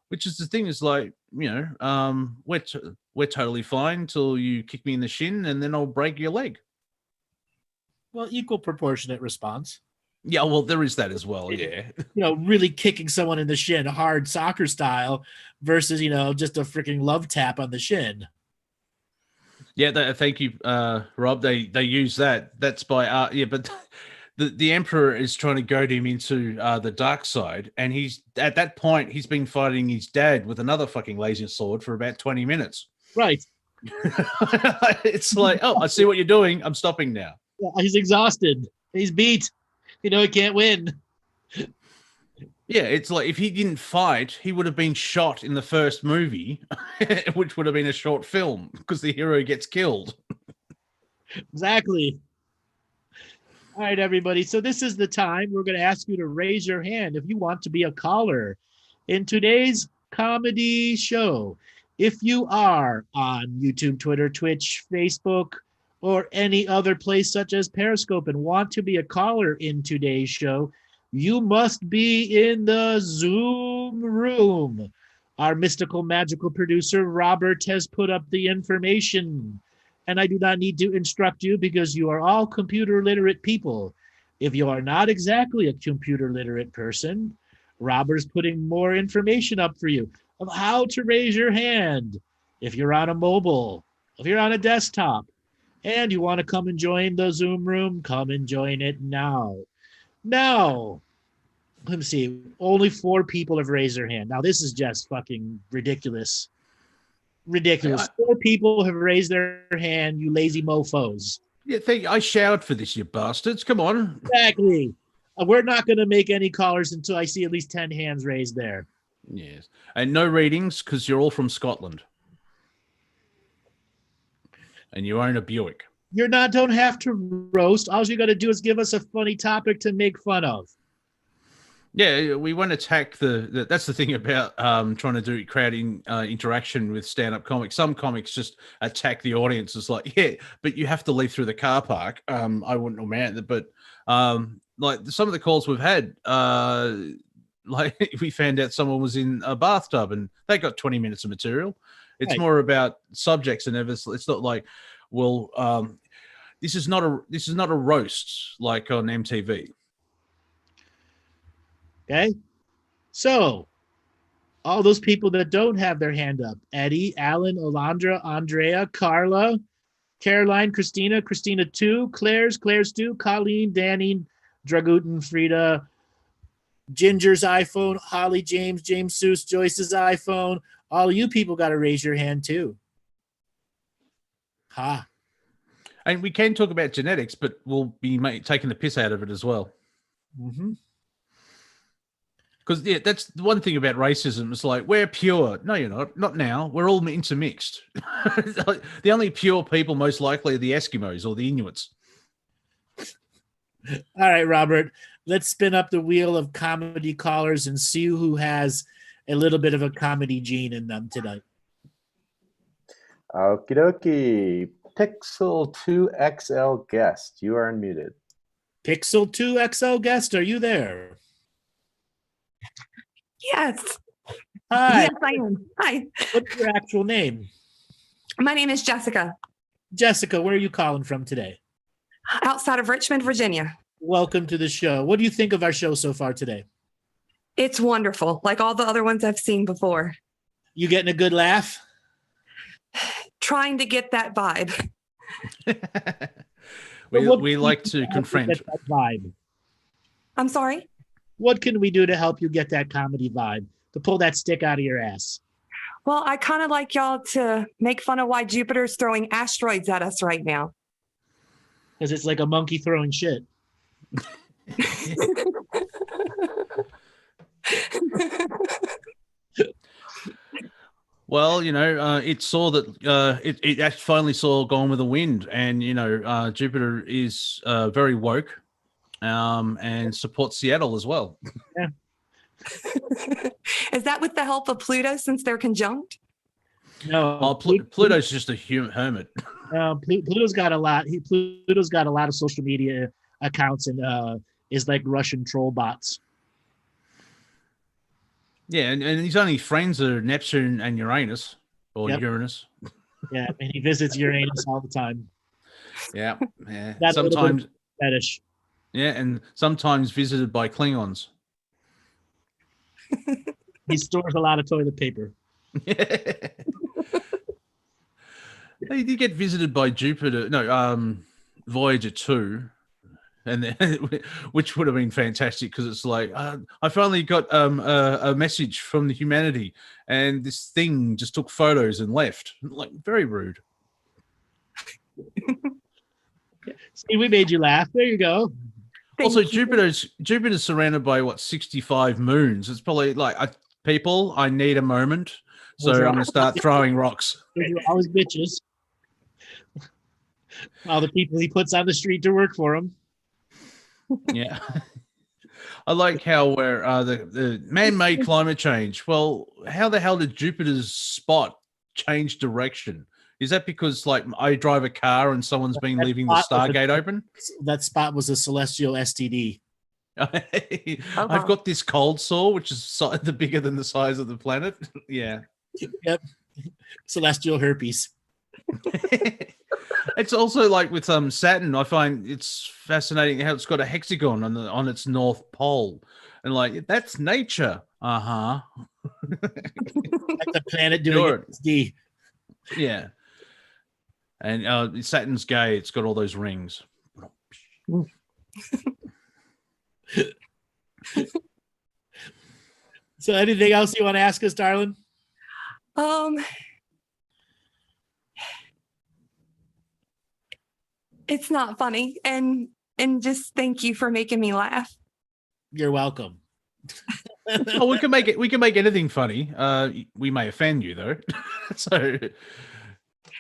Which is the thing is like, we're totally fine till you kick me in the shin and then I'll break your leg. Well, equal proportionate response. Yeah, well, there is that as well. Yeah, really kicking someone in the shin, hard soccer style, versus just a freaking love tap on the shin. Yeah, thank you, Rob. They use that. That's by but the Emperor is trying to goad him into the dark side, and he's at that point he's been fighting his dad with another fucking laser sword for about 20 minutes. Right. It's like, oh, I see what you're doing. I'm stopping now. Yeah, he's exhausted. He's beat. He can't win. Yeah, it's like if he didn't fight, he would have been shot in the first movie, which would have been a short film because the hero gets killed. Exactly. All right, everybody. So this is the time we're going to ask you to raise your hand if you want to be a caller in today's comedy show. If you are on YouTube, Twitter, Twitch, Facebook, or any other place such as Periscope and want to be a caller in today's show, you must be in the Zoom room. Our mystical, magical producer, Robert, has put up the information. and I do not need to instruct you because you are all computer literate people. If you are not exactly a computer literate person, Robert's putting more information up for you of how to raise your hand if you're on a mobile, if you're on a desktop, and you want to come and join the Zoom room, come and join it now. Now, let me see. Only 4 people have raised their hand. Now, this is just fucking ridiculous. Ridiculous. 4 people have raised their hand, you lazy mofos. Yeah, I showered for this, you bastards. Come on. Exactly. We're not going to make any callers until I see at least 10 hands raised there. Yes. And no readings because you're all from Scotland. And you own a Buick. Don't have to roast. All you got to do is give us a funny topic to make fun of. Yeah, we won't attack that's the thing about trying to do crowd interaction with stand-up comics. Some comics just attack the audience. It's like, yeah, but you have to leave through the car park. I wouldn't imagine that, but like some of the calls we've had, like we found out someone was in a bathtub and they got 20 minutes of material. It's right. More about subjects and it's not like, well, this is not a roast like on MTV. Okay. So all those people that don't have their hand up, Eddie, Alan, Alondra, Andrea, Carla, Caroline, Christina 2, Claire's 2, Colleen, Danny, Dragutin, Frida, Ginger's iPhone, Holly, James Seuss, Joyce's iPhone. All of you people got to raise your hand too. Ha. And we can talk about genetics, but we'll be taking the piss out of it as well. Mm-hmm. Because yeah, that's the one thing about racism. It's like, we're pure. No, you're not. Not now. We're all intermixed. The only pure people most likely are the Eskimos or the Inuits. All right, Robert, let's spin up the wheel of comedy callers and see who has a little bit of a comedy gene in them tonight. Okie dokie. Pixel 2XL guest, you are unmuted. Pixel 2XL guest, are you there? Yes. Hi. Yes, I am. Hi. What's your actual name? My name is Jessica. Jessica, where are you calling from today? Outside of Richmond, Virginia. Welcome to the show. What do you think of our show so far today? It's wonderful, like all the other ones I've seen before. You getting a good laugh? Trying to get that vibe. we like to confront that vibe. I'm sorry? What can we do to help you get that comedy vibe, to pull that stick out of your ass? Well, I kind of like y'all to make fun of why Jupiter's throwing asteroids at us right now. Because it's like a monkey throwing shit. Well, it saw that it finally saw Gone with the Wind, and Jupiter is very woke, and supports Seattle as well. Yeah. Is that with the help of Pluto since they're conjunct? No, Pluto's just a hermit. Pluto's got a lot. Pluto's got a lot of social media accounts and is like Russian troll bots. Yeah, and his only friends are Neptune and Uranus, or Yep. Uranus. Yeah, and he visits Uranus all the time. Yeah. That's Sometimes fetish. Yeah, and sometimes visited by Klingons. He stores a lot of toilet paper. He did get visited by Jupiter. No, Voyager 2. And then, which would have been fantastic because it's like I finally got a message from the humanity, and this thing just took photos and left. Like, very rude. See, we made you laugh. There you go. Also, Jupiter's surrounded by 65 moons. It's probably like, people, I need a moment, so I'm going to start throwing rocks. Those are always bitches. All the people he puts on the street to work for him. Yeah. I like how where the man-made climate change. Well, how the hell did Jupiter's spot change direction? Is that because like I drive a car and someone's been leaving the Stargate open? That spot was a celestial STD. I've got this cold sore, which is bigger than the size of the planet. Yeah. Yep. Celestial herpes. It's also like with Saturn. I find it's fascinating how it's got a hexagon on its north pole, and like that's nature. That's a planet doing XD. Yeah, and Saturn's gay. It's got all those rings. So, anything else you want to ask us, darling? It's not funny, and just thank you for making me laugh. You're welcome. Oh, we can make it. We can make anything funny. We may offend you though, so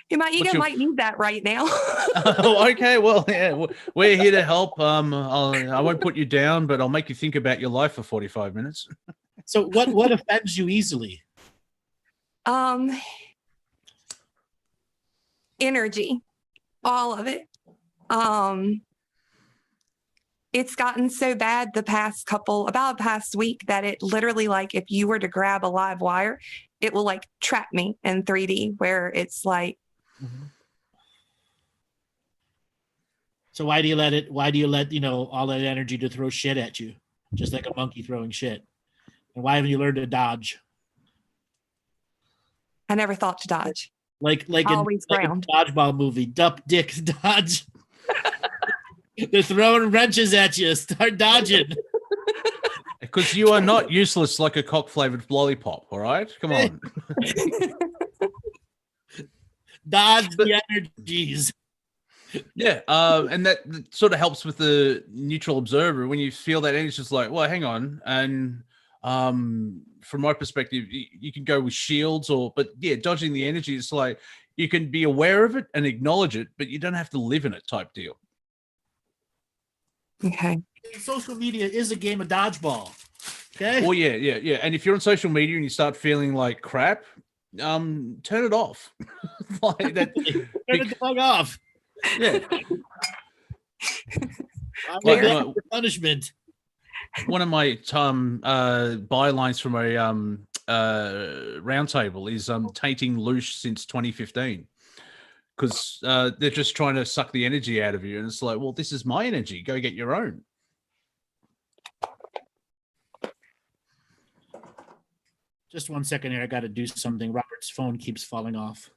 You might need that right now. Oh, okay. Well, yeah, we're here to help. I won't put you down, but I'll make you think about your life for 45 minutes. So, what offends you easily? Energy, all of it. It's gotten so bad about the past week that it literally, like, if you were to grab a live wire, it will like trap me in 3D where it's like. Mm-hmm. So why do you let all that energy to throw shit at you, just like a monkey throwing shit? And why haven't you learned to dodge? I never thought to dodge. Like in the dodgeball movie, Dup Dick Dodge. They're throwing wrenches at you. Start dodging. Because you are not useless like a cock-flavored lollipop, all right? Come on. Dodge the energies. Yeah, and that sort of helps with the neutral observer when you feel that energy. Just like, well, hang on. And from my perspective, you can go with shields but yeah, dodging the energy is like you can be aware of it and acknowledge it, but you don't have to live in it type deal. Okay. Social media is a game of dodgeball. Okay. Well, yeah. And if you're on social media and you start feeling like crap, turn it off. Like that. Turn it the fuck off. Yeah. Like punishment. One of my bylines from a round table is tainting loose since 2015. Because they're just trying to suck the energy out of you. And it's like, well, this is my energy. Go get your own. Just 1 second here. I got to do something. Robert's phone keeps falling off.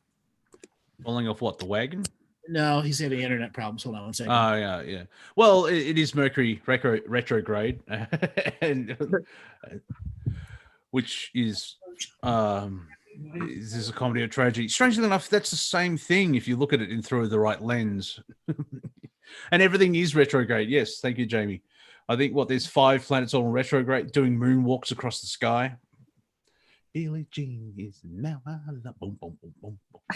Falling off what? The wagon? No, he's having internet problems. Hold on 1 second. Oh, yeah. Well, it is Mercury retrograde. And which is... this is a comedy or tragedy. Strangely enough, that's the same thing if you look at it through the right lens. And everything is retrograde. Yes, thank you, Jamie. I think there's 5 planets all retrograde doing moonwalks across the sky. Billie Jean is now my love. Boom, boom, boom, boom, boom.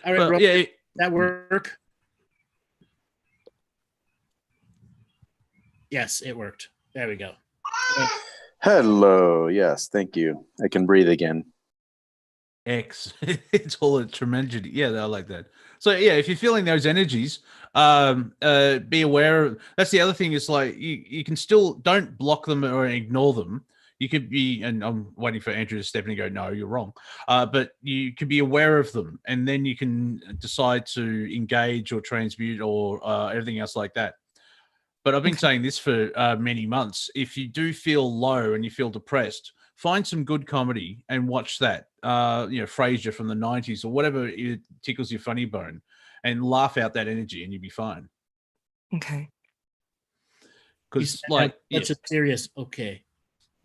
All right, yeah, that work? Yes, it worked. There we go. Hello. Yes, thank you. I can breathe again. It's all a tremendous. Yeah, I like that. So yeah, if you're feeling those energies, be aware of. That's the other thing. Is like you can still don't block them or ignore them. You could be, and I'm waiting for Andrew to step in and go, no, you're wrong. But you can be aware of them, and then you can decide to engage or transmute or everything else like that. But I've been saying this for many months. If you do feel low and you feel depressed, find some good comedy and watch that. Frasier from the 90s or whatever it tickles your funny bone, and laugh out that energy, and you'll be fine. Okay. Because that's a serious okay.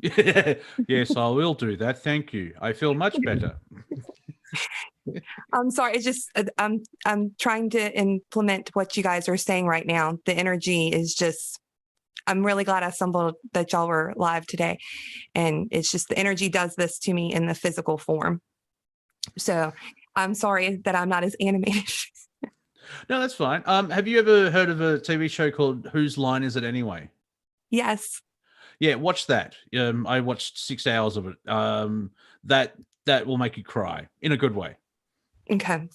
Yes, I will do that. Thank you. I feel much better. I'm sorry. It's just I'm trying to implement what you guys are saying right now. The energy is just. I'm really glad I stumbled that y'all were live today, and it's just the energy does this to me in the physical form. So I'm sorry that I'm not as animated. No, that's fine. Have you ever heard of a TV show called Whose Line Is It Anyway? Yes. Yeah, watch that. I watched 6 hours of it. That will make you cry in a good way. Okay.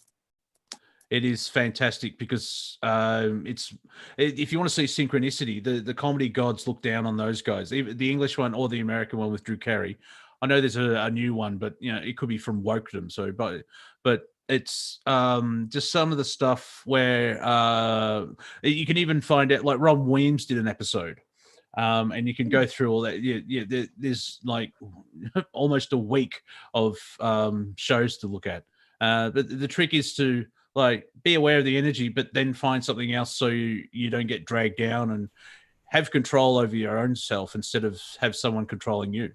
It is fantastic because if you want to see synchronicity, the comedy gods look down on those guys. Even the English one or the American one with Drew Carey. I know there's a new one, but it could be from wokedom. So, but it's just some of the stuff where you can even find out, like Ron Williams did an episode, and you can go through all that. There's like almost a week of shows to look at. But the trick is to like be aware of the energy, but then find something else so you don't get dragged down and have control over your own self instead of have someone controlling you.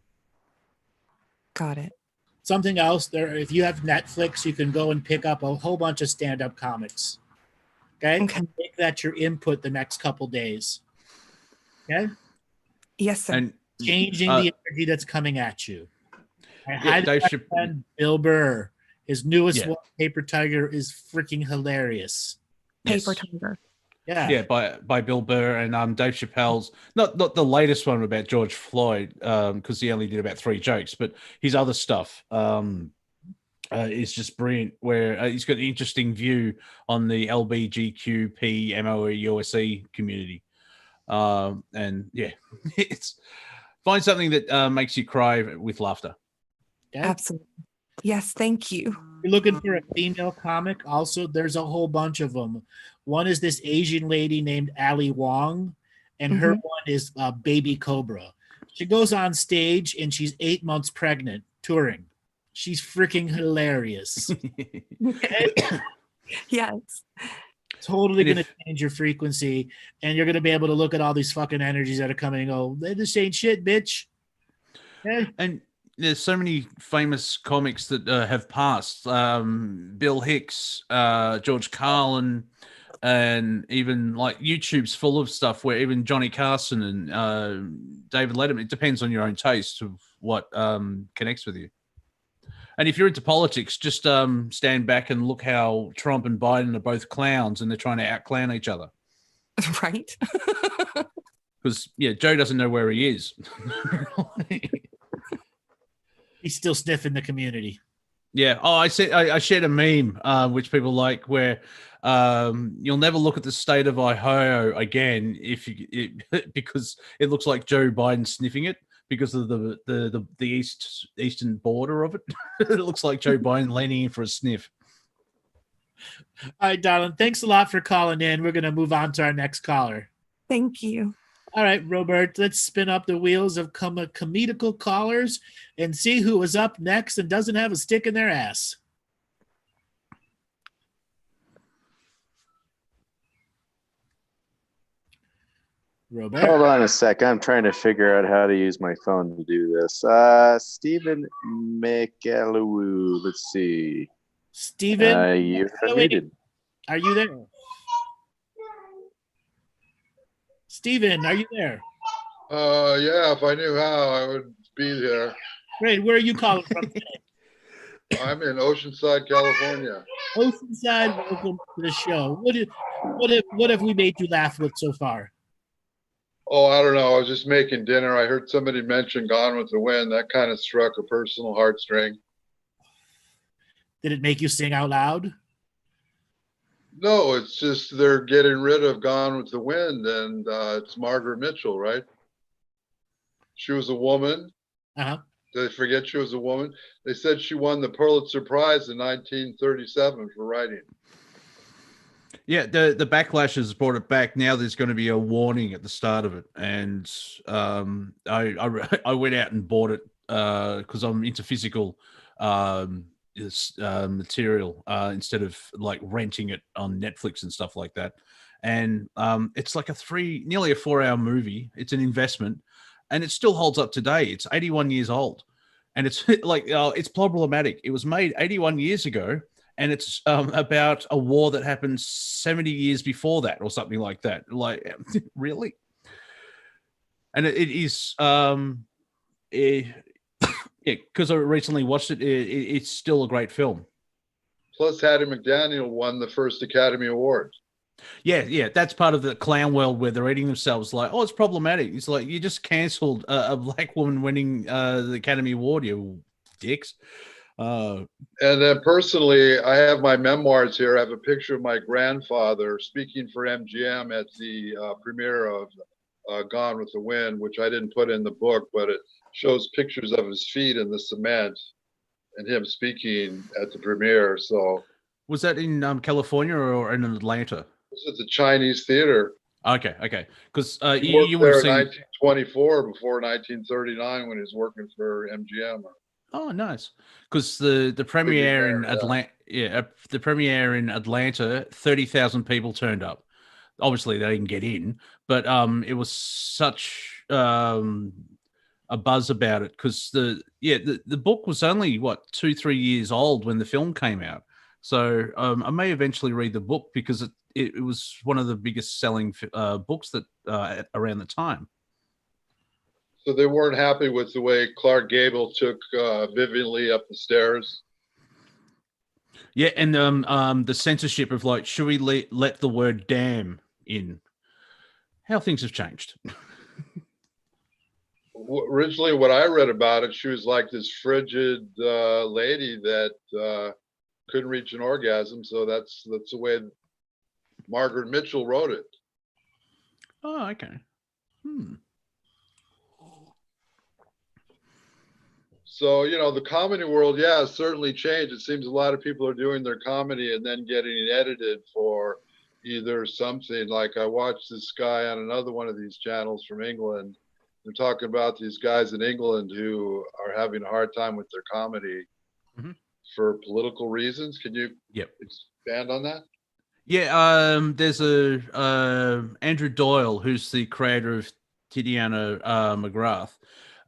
Got it. Something else there, if you have Netflix, you can go and pick up a whole bunch of stand-up comics. Okay? Make that your input the next couple days. Okay? Yes, sir. And changing the energy that's coming at you. I highly recommend Bill Burr. His newest one, Paper Tiger, is freaking hilarious. Paper Tiger. Yeah, by Bill Burr and Dave Chappelle's not the latest one about George Floyd, because he only did about 3 jokes, but his other stuff is just brilliant. Where he's got an interesting view on the LBGQP MOUSE community, and yeah, it's find something that makes you cry with laughter. Okay? Absolutely. Yes, thank you. You're looking for a female comic. Also, there's a whole bunch of them. One is this Asian lady named Ali Wong, and her one is Baby Cobra. She goes on stage and she's 8 months pregnant, touring. She's freaking hilarious. Yes. Totally going to change your frequency, and you're going to be able to look at all these fucking energies that are coming and go, this ain't shit, bitch. Okay? And there's so many famous comics that have passed. Bill Hicks, George Carlin, and even like YouTube's full of stuff where even Johnny Carson and David Letterman, it depends on your own taste of what connects with you. And if you're into politics, just stand back and look how Trump and Biden are both clowns and they're trying to out-clown each other. Right. Because, Joe doesn't know where he is. He's still sniffing the community. Yeah. Oh, I shared a meme, which people like, where you'll never look at the state of Ohio again because it looks like Joe Biden sniffing it because of the eastern border of it. It looks like Joe Biden leaning in for a sniff. All right, darling. Thanks a lot for calling in. We're going to move on to our next caller. Thank you. All right, Robert, let's spin up the wheels of comedical callers and see who is up next and doesn't have a stick in their ass. Robert? Hold on a sec. I'm trying to figure out how to use my phone to do this. Stephen McAloo. Let's see. Stephen? You're muted. Are you there? Stephen, are you there? Yeah, if I knew how, I would be there. Great. Where are you calling from today? I'm in Oceanside, California. Oceanside, welcome to the show. What have we made you laugh with so far? Oh, I don't know. I was just making dinner. I heard somebody mention Gone with the Wind. That kind of struck a personal heartstring. Did it make you sing out loud? No, it's just they're getting rid of Gone with the Wind, and it's Margaret Mitchell, right? She was a woman. Uh-huh. Did they forget she was a woman? They said she won the Pulitzer Prize in 1937 for writing. Yeah, the backlash has brought it back. Now there's going to be a warning at the start of it, and I went out and bought it because I'm into physical material instead of like renting it on Netflix and stuff like that. And it's like nearly a 4-hour movie. It's an investment, and it still holds up today. It's 81 years old, and it's like it's problematic. It was made 81 years ago. And it's about a war that happened 70 years before that or something like that. Like, really? And it is, because I recently watched it, it's still a great film. Plus, Hattie McDaniel won the first Academy Award. Yeah, that's part of the clown world where they're eating themselves like, oh, it's problematic. It's like, you just canceled a black woman winning the Academy Award, you dicks. And then personally, I have my memoirs here. I have a picture of my grandfather speaking for MGM at the premiere of Gone with the Wind, which I didn't put in the book, but it shows pictures of his feet in the cement and him speaking at the premiere. So Was that in California or in Atlanta? This is the Chinese theater. Okay. Because He you worked would there have in seen. 1924 before 1939 when he was working for MGM. Oh, nice. Because the premiere in Atlanta, the premiere in Atlanta, 30,000 people turned up. Obviously, they didn't get in, but it was such a buzz about it because the book was only what 2-3 years old when the film came out. So I may eventually read the book because it was one of the biggest selling books that around the time. So they weren't happy with the way Clark Gable took Vivian Leigh up the stairs. Yeah, and the censorship of like, should we let the word "damn" in? How things have changed. Originally, what I read about it, she was like this frigid lady that couldn't reach an orgasm. So that's the way Margaret Mitchell wrote it. Oh, okay. So, you know, the comedy world, yeah, has certainly changed. It seems a lot of people are doing their comedy and then getting it edited for either something like I watched this guy on another one of these channels from England. They're talking about these guys in England who are having a hard time with their comedy for political reasons. Can you expand on that? Yeah, there's Andrew Doyle, who's the creator of Tiziana McGrath,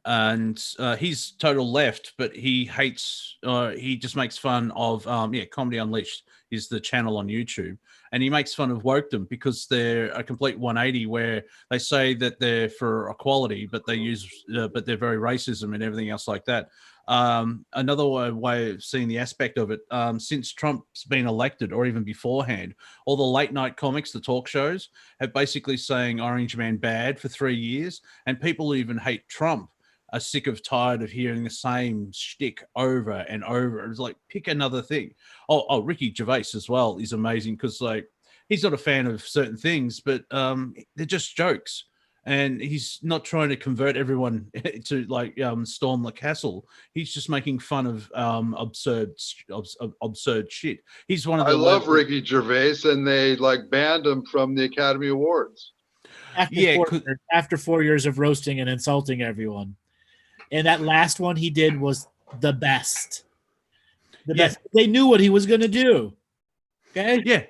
and he's total left, but he hates. He just makes fun of Comedy Unleashed is the channel on YouTube, and he makes fun of wokedom because they're a complete 180 where they say that they're for equality, but they use but they're very racism and everything else like that. Another way of seeing the aspect of it, since Trump's been elected or even beforehand, all the late night comics, the talk shows, have basically saying Orange Man bad for 3 years, and people who even hate Trump are sick of tired of hearing the same shtick over and over. It's like, pick another thing. Oh, Ricky Gervais as well is amazing because like he's not a fan of certain things, but they're just jokes. And he's not trying to convert everyone to like storm the castle. He's just making fun of absurd shit. He's one of the. I love Ricky Gervais, and they like banned him from the Academy Awards. After 4 years of roasting and insulting everyone, and that last one he did was the best. The best. They knew what he was going to do. Okay. Yeah.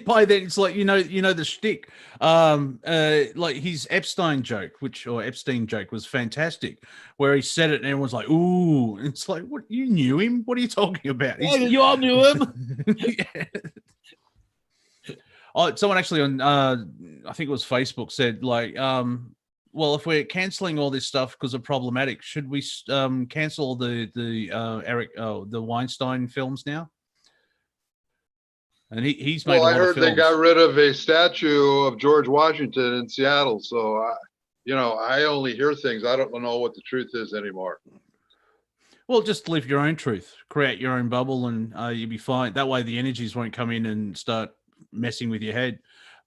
By then it's like you know the shtick. Like his Epstein joke was fantastic, where he said it and everyone's like, "Ooh!" And it's like, "What? You knew him? What are you talking about?" You all knew him. Oh, someone actually on I think it was Facebook said like, well, if we're canceling all this stuff because of problematic, should we cancel the Weinstein films now? And he's made. Well, I heard they got rid of a statue of George Washington in Seattle. So, I only hear things. I don't know what the truth is anymore. Well, just live your own truth, create your own bubble, and you'll be fine. That way, the energies won't come in and start messing with your head.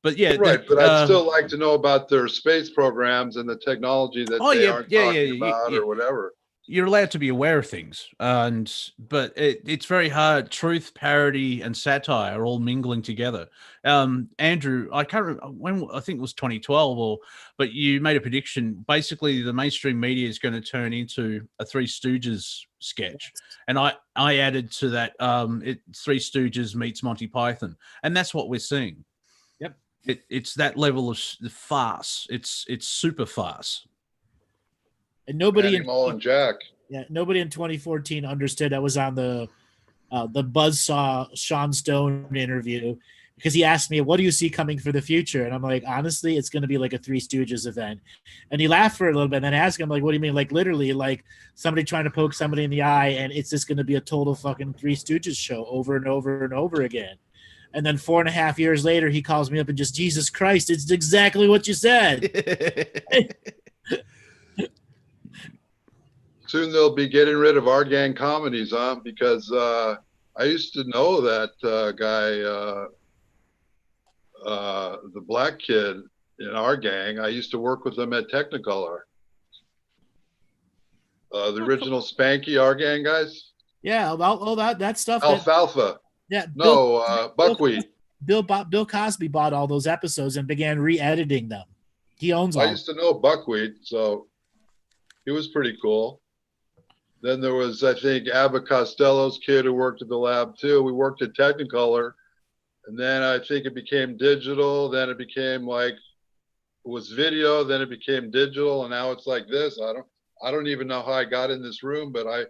But yeah, right. But I'd still like to know about their space programs and the technology that they aren't talking about or whatever. You're allowed to be aware of things, but it's very hard. Truth, parody, and satire are all mingling together. Andrew, I can't remember when. I think it was 2012, but you made a prediction. Basically, the mainstream media is going to turn into a Three Stooges sketch, and I added to that Three Stooges meets Monty Python, and that's what we're seeing. Yep, it's that level of farce. It's super farce. And nobody and Jack. Yeah, nobody in 2014 understood that was on the Buzzsaw Sean Stone interview, because he asked me, "What do you see coming for the future?" And I'm like, honestly, it's going to be like a Three Stooges event. And he laughed for a little bit, and then I asked him, like, "What do you mean? Like literally, like somebody trying to poke somebody in the eye, and it's just going to be a total fucking Three Stooges show over and over and over again." And then 4.5 years later, he calls me up and just, "Jesus Christ, it's exactly what you said." Soon they'll be getting rid of our gang comedies, because I used to know that guy, the black kid in our gang. I used to work with him at Technicolor. The original Spanky, our gang guys. Yeah, about all that stuff. Alfalfa. Yeah. No, buckwheat. Bill Cosby bought all those episodes and began re-editing them. He owns all. I used to know buckwheat, so he was pretty cool. Then there was, I think, Abbott Costello's kid who worked at the lab too. We worked at Technicolor, and then I think it became digital. Then it became like it was video. Then it became digital, and now it's like this. I don't even know how I got in this room, but I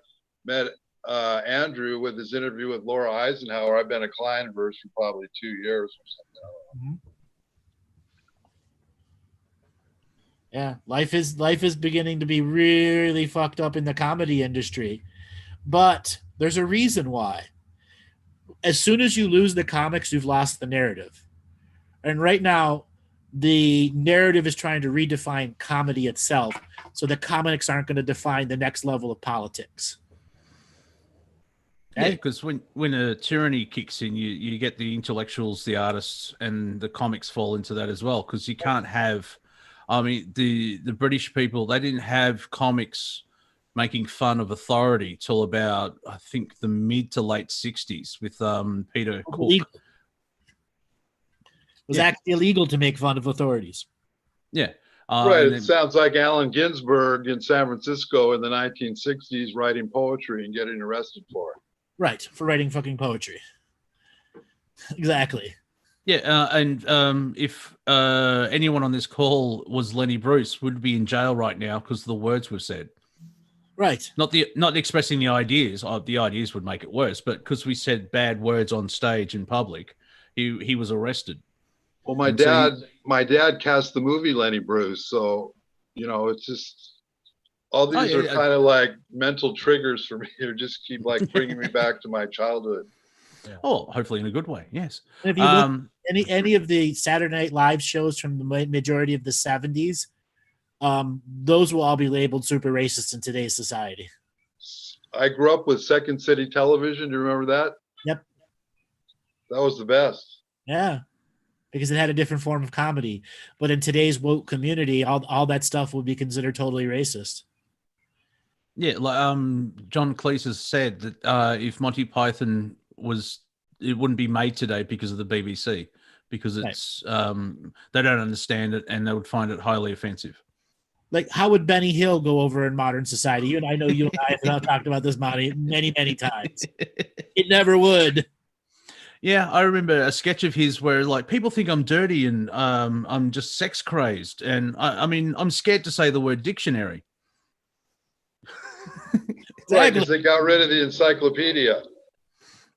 met Andrew with his interview with Laura Eisenhower. I've been a client of hers for probably 2 years or something. Mm-hmm. Yeah, life is beginning to be really fucked up in the comedy industry, but there's a reason why. As soon as you lose the comics, you've lost the narrative. And right now, the narrative is trying to redefine comedy itself, so the comics aren't going to define the next level of politics. Yeah, because when a tyranny kicks in, you get the intellectuals, the artists, and the comics fall into that as well. Because you can't have, I mean, the British people, they didn't have comics making fun of authority till about, I think, the mid to late 60s with Peter Cook. It was actually illegal to make fun of authorities. Yeah. Right. It sounds like Allen Ginsberg in San Francisco in the 1960s writing poetry and getting arrested for it. Right, for writing fucking poetry. Exactly. Yeah, and if anyone on this call was Lenny Bruce, would be in jail right now because the words were said. Right. Not expressing the ideas. The ideas would make it worse, but because we said bad words on stage in public, he was arrested. Well, my dad cast the movie Lenny Bruce, so it's just all these are kind of like mental triggers for me. They just keep like bringing me back to my childhood. Yeah. Oh, hopefully in a good way. Yes. And if you look any of the Saturday Night Live shows from the majority of the 70s, those will all be labeled super racist in today's society. I grew up with Second City Television. Do you remember that? Yep. That was the best. Yeah. Because it had a different form of comedy. But in today's woke community, all that stuff would be considered totally racist. Yeah, like John Cleese has said that if Monty Python it wouldn't be made today because of the BBC, because it's they don't understand it and they would find it highly offensive. Like, how would Benny Hill go over in modern society? I know you and I have talked about this, Monty, many, many times. It never would. Yeah, I remember a sketch of his where like people think I'm dirty and I'm just sex crazed, and I mean I'm scared to say the word dictionary. Right, because they got rid of the encyclopedia.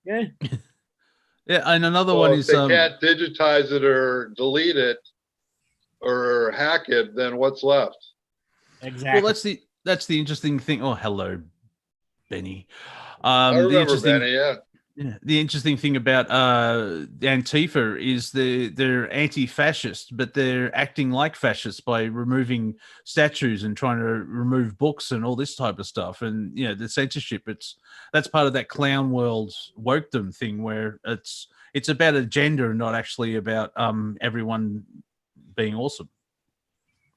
Yeah. Yeah, and another one is if they can't digitize it or delete it or hack it, then what's left? Exactly. Well, that's the interesting thing. Oh, hello, Benny. I remember Benny. Yeah. Yeah, the interesting thing about Antifa is they're anti-fascist, but they're acting like fascists by removing statues and trying to remove books and all this type of stuff. And the censorship, that's part of that clown world wokedom thing where it's about agenda and not actually about everyone being awesome.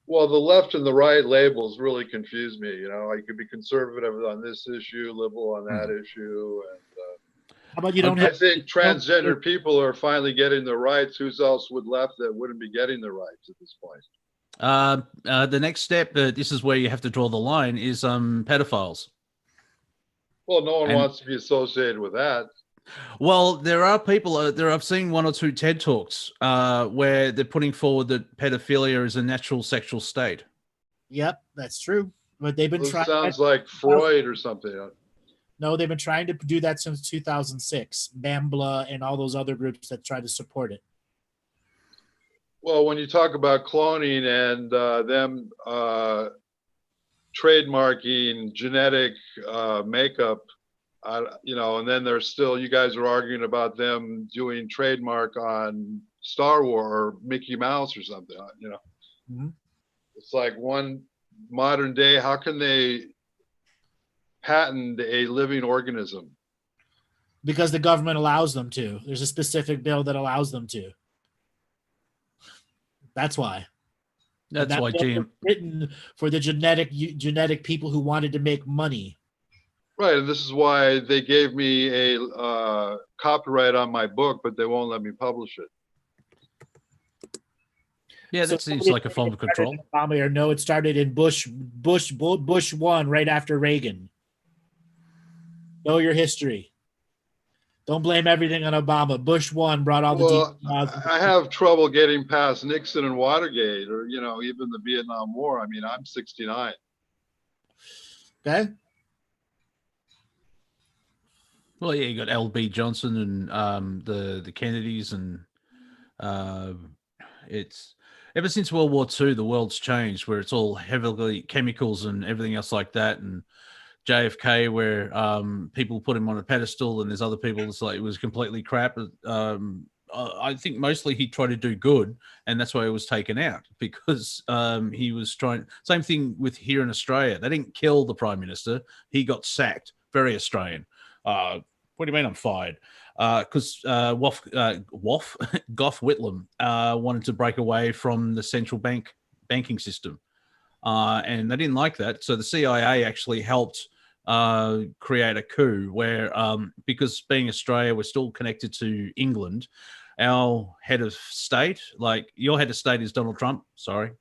Well, the left and the right labels really confuse me. You could be conservative on this issue, liberal on that issue, and how about I think transgender people are finally getting the rights. Who else would left that wouldn't be getting the rights at this point? The next step, this is where you have to draw the line, is pedophiles. Well, no one wants to be associated with that. Well, there are people. I've seen one or two TED Talks where they're putting forward that pedophilia is a natural sexual state. Yep, that's true. But they've been trying. Sounds like Freud or something. No, they've been trying to do that since 2006. BAMBLA and all those other groups that try to support it. Well, when you talk about cloning and them trademarking genetic makeup, and then there's still, you guys are arguing about them doing trademark on Star Wars or Mickey Mouse or something, Mm-hmm. It's like one modern day, how can they patent a living organism? Because the government allows them to. There's a specific bill that allows them to. That's why. That's why Jim written for the genetic people who wanted to make money. Right, and this is why they gave me a copyright on my book, but they won't let me publish it. Yeah, that seems like a form of control. Obama, or no, it started in Bush 1, right after Reagan. Know your history. Don't blame everything on Obama. Bush 1 brought all the deep. I have trouble getting past Nixon and Watergate, or even the Vietnam War. I mean, I'm 69. Okay. Well, yeah, you got L.B. Johnson and the Kennedys, and it's ever since World War II, the world's changed, where it's all heavily chemicals and everything else like that, and JFK, where people put him on a pedestal, and there's other people that's like it was completely crap. I think mostly he tried to do good, and that's why he was taken out, because he was trying. Same thing with here in Australia. They didn't kill the Prime Minister; he got sacked. Very Australian. What do you mean I'm fired? Because Gough Whitlam wanted to break away from the central banking system, and they didn't like that. So the CIA actually helped create a coup where, because being Australia, we're still connected to England. Our head of state, like your head of state is Donald Trump, sorry.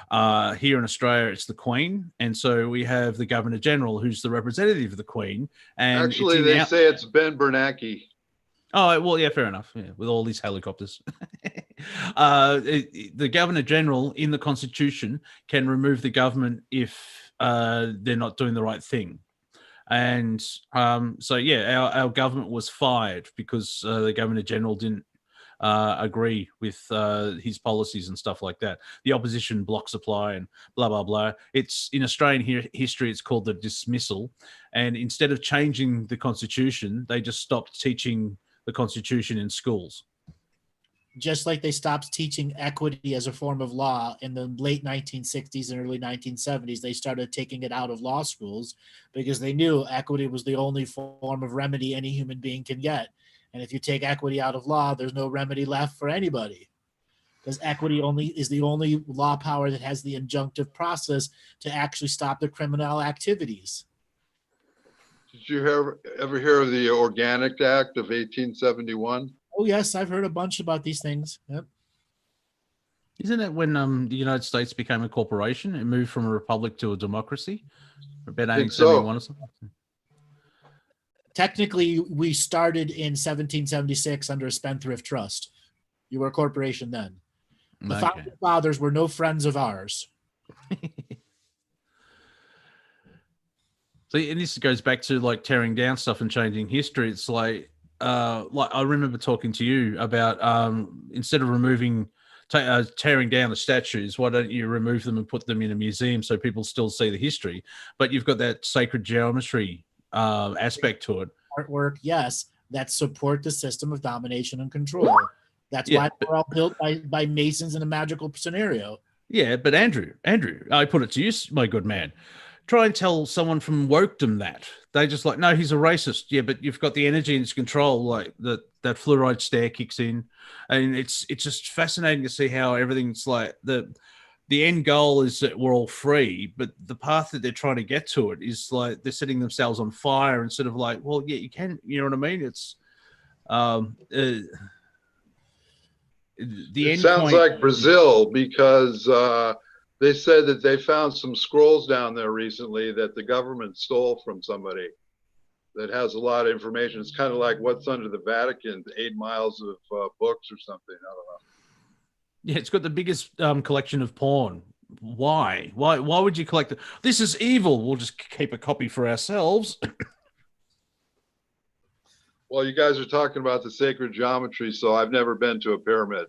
Here in Australia, it's the Queen. And so we have the Governor General, who's the representative of the Queen. And actually, they say it's Ben Bernanke. Oh, well, yeah, fair enough. Yeah, with all these helicopters. The Governor General in the Constitution can remove the government if they're not doing the right thing. And so, yeah, our government was fired because the Governor General didn't agree with his policies and stuff like that. The opposition block supply and blah, blah, blah. It's in Australian history, it's called the dismissal. And instead of changing the Constitution, they just stopped teaching the Constitution in schools. Just like they stopped teaching equity as a form of law in the late 1960s and early 1970s, they started taking it out of law schools because they knew equity was the only form of remedy any human being can get. And if you take equity out of law, there's no remedy left for anybody, because equity is the only law power that has the injunctive process to actually stop the criminal activities. Did you ever hear of the Organic Act of 1871? Oh, yes, I've heard a bunch about these things. Yep. Isn't it when the United States became a corporation? It moved from a republic to a democracy? About 1871 or something? Technically, we started in 1776 under a spendthrift trust. You were a corporation then. The founding fathers were no friends of ours. So, and this goes back to like tearing down stuff and changing history. It's like I remember talking to you about instead of tearing down the statues, why don't you remove them and put them in a museum so people still see the history? But you've got that sacred geometry aspect to it. Artwork, yes, that support the system of domination and control. That's why we're all built by Masons in a magical scenario. Yeah, but Andrew, I put it to you, my good man. Try and tell someone from wokedom that. They just like, no, he's a racist. Yeah, but you've got the energy and its control, like that fluoride stare kicks in. And it's just fascinating to see how everything's like the end goal is that we're all free, but the path that they're trying to get to it is like they're setting themselves on fire instead of like, well, yeah, you can, you know what I mean? It's it sounds like Brazil, because they said that they found some scrolls down there recently that the government stole from somebody that has a lot of information. It's kind of like what's under the Vatican, 8 miles of books or something. I don't know. Yeah, it's got the biggest collection of porn. Why? Why would you collect it? This is evil. We'll just keep a copy for ourselves. Well, you guys are talking about the sacred geometry, so I've never been to a pyramid.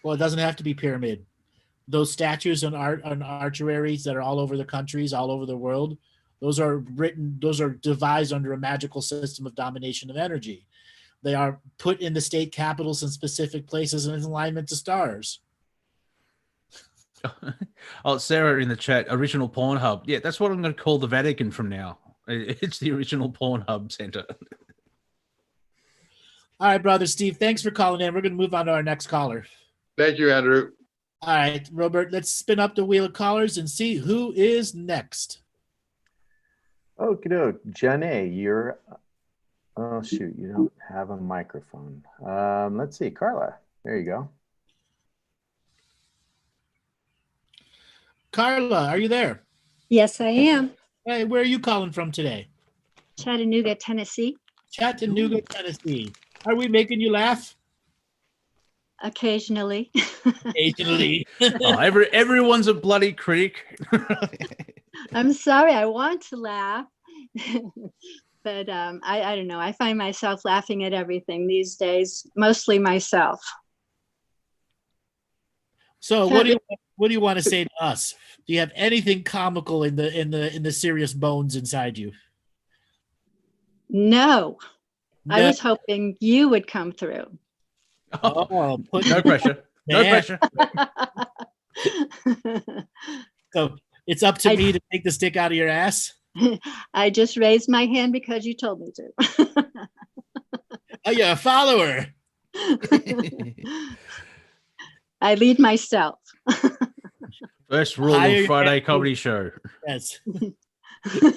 Well, it doesn't have to be pyramid. Those statues and archeries that are all over the countries, all over the world, those are devised under a magical system of domination of energy. They are put in the state capitals in specific places and in alignment to stars. Oh, Sarah in the chat, original Pornhub. Yeah, that's what I'm going to call the Vatican from now. It's the original Pornhub center. All right, brother Steve, thanks for calling in. We're going to move on to our next caller. Thank you, Andrew. All right, Robert, let's spin up the wheel of callers and see who is next. Okie doke. Jenny, you're. Oh, shoot. You don't have a microphone. Let's see. Carla, there you go. Carla, are you there? Yes, I am. Hey, where are you calling from today? Chattanooga, Tennessee. Chattanooga, Tennessee. Are we making you laugh? Occasionally. Occasionally. Oh, everyone's a bloody critic. I'm sorry, I want to laugh. But I don't know. I find myself laughing at everything these days, mostly myself. So what do you want to say to us? Do you have anything comical in the serious bones inside you? No, I No. was hoping you would come through. Oh, No pressure. No Man. pressure. So it's up to me to take the stick out of your ass. I just raised my hand because you told me to. Oh, you're a follower. I lead myself. First rule Hire of your Friday man. Comedy Show. Yes.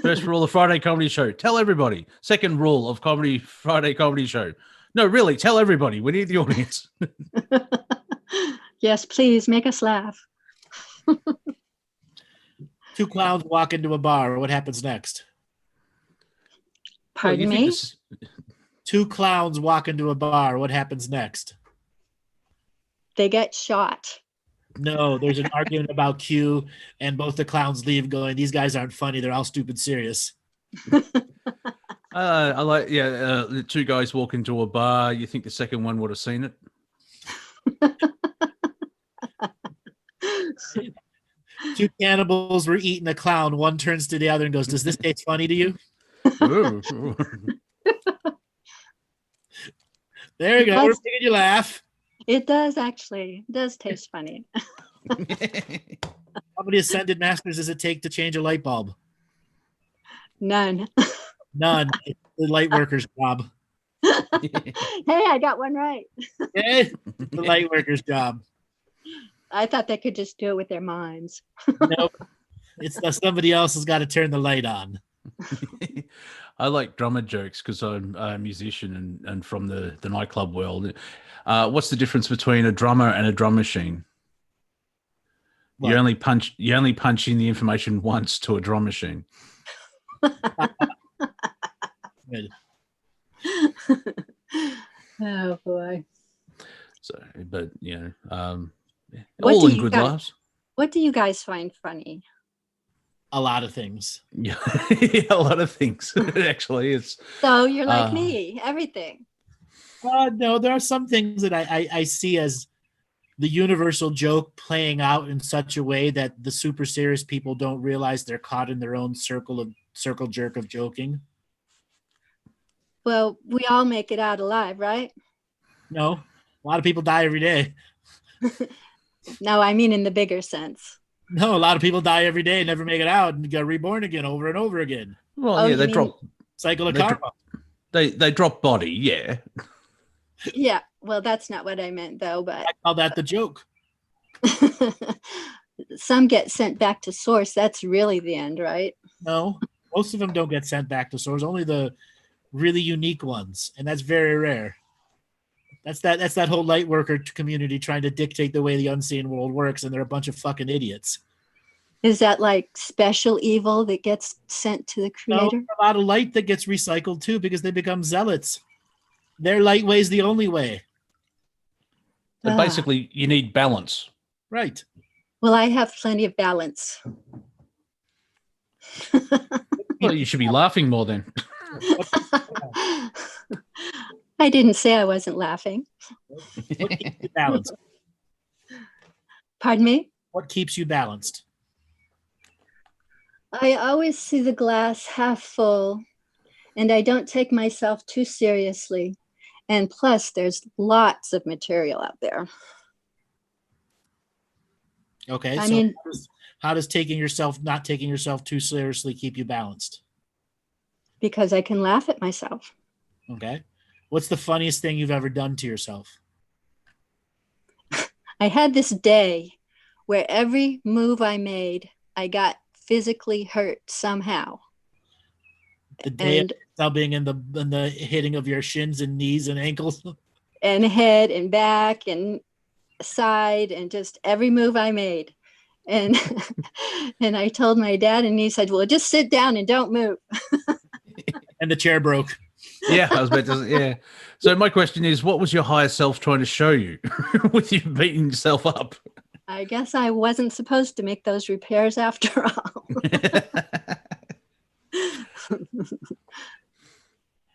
First rule of Friday Comedy Show. Tell everybody. Second rule of Friday Comedy Show. No, really, tell everybody. We need the audience. Yes, please make us laugh. Two clowns walk into a bar. What happens next? Well, you Pardon think me? this- Two clowns walk into a bar. What happens next? They get shot. No, there's an argument about Q, and both the clowns leave going, these guys aren't funny. They're all stupid serious. I like, the two guys walk into a bar. You think the second one would have seen it? Two cannibals were eating a clown. One turns to the other and goes, does this taste funny to you? Ooh. There you go. That's- We're making you laugh. It does actually. It does taste funny. How many ascended masters does it take to change a light bulb? None. None. It's the light worker's job. Hey, I got one right. Okay? The light worker's job. I thought they could just do it with their minds. Nope. It's somebody else has got to turn the light on. I like drummer jokes because I'm a musician and from the nightclub world. What's the difference between a drummer and a drum machine? What? You only punch in the information once to a drum machine. Good. Oh boy. So, but What all do in you good guys- laughs. What do you guys find funny? A lot of things. Yeah, a lot of things. Actually, it's So you're like me, everything. No, there are some things that I see as the universal joke playing out in such a way that the super serious people don't realize they're caught in their own circle jerk of joking. Well, we all make it out alive, right? No, a lot of people die every day. No, I mean in the bigger sense. No, a lot of people die every day, never make it out, and get reborn again over and over again. well, Oh, yeah, you they mean- drop Cycle of They karma. they drop body, yeah. Yeah, well, that's not what I meant though, but I call that the joke. some get sent back to source. That's really the end, right? No, most of them don't get sent back to source. Only the really unique ones, and that's very rare. That's that whole light worker community trying to dictate the way the unseen world works, and they're a bunch of fucking idiots. Is that like special evil that gets sent to the No, creator? a lot of light that gets recycled too because they become zealots. Their light way is the only way. But Ah. basically, you need balance. Right. Well, I have plenty of balance. Well, you should be laughing more then. I didn't say I wasn't laughing. What keeps you balanced? Pardon me? What keeps you balanced? I always see the glass half full, and I don't take myself too seriously. And plus, there's lots of material out there. Okay. I So mean- how does not taking yourself too seriously keep you balanced? Because I can laugh at myself. Okay. What's the funniest thing you've ever done to yourself? I had this day where every move I made, I got physically hurt somehow. The day and of stubbing and the hitting of your shins and knees and ankles. and head and back and side and just every move I made. And and I told my dad, and he said, well, just sit down and don't move. And the chair broke. Yeah, I was about to. Yeah. So my question is, what was your higher self trying to show you with you beating yourself up? I guess I wasn't supposed to make those repairs after all.